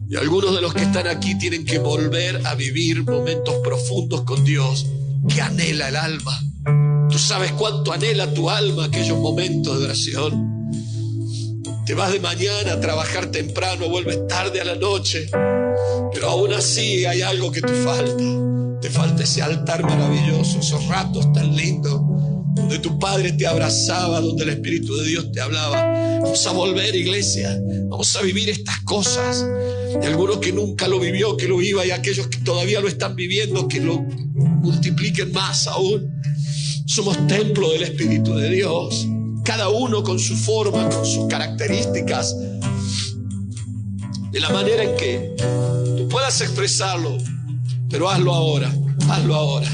S1: Y algunos de los que están aquí tienen que volver a vivir momentos profundos con Dios que anhela el alma. Tú sabes cuánto anhela tu alma aquellos momentos de oración. Te vas de mañana a trabajar temprano, vuelves tarde a la noche, pero aún así hay algo que te falta. Te falta ese altar maravilloso, esos ratos tan lindos donde tu Padre te abrazaba, donde el Espíritu de Dios te hablaba. Vamos a volver, iglesia, vamos a vivir estas cosas. Y algunos que nunca lo vivió, que lo viva, y aquellos que todavía lo están viviendo, que lo multipliquen más aún. Somos templo del Espíritu de Dios, cada uno con su forma, con sus características, de la manera en que tú puedas expresarlo, pero hazlo ahora, hazlo ahora.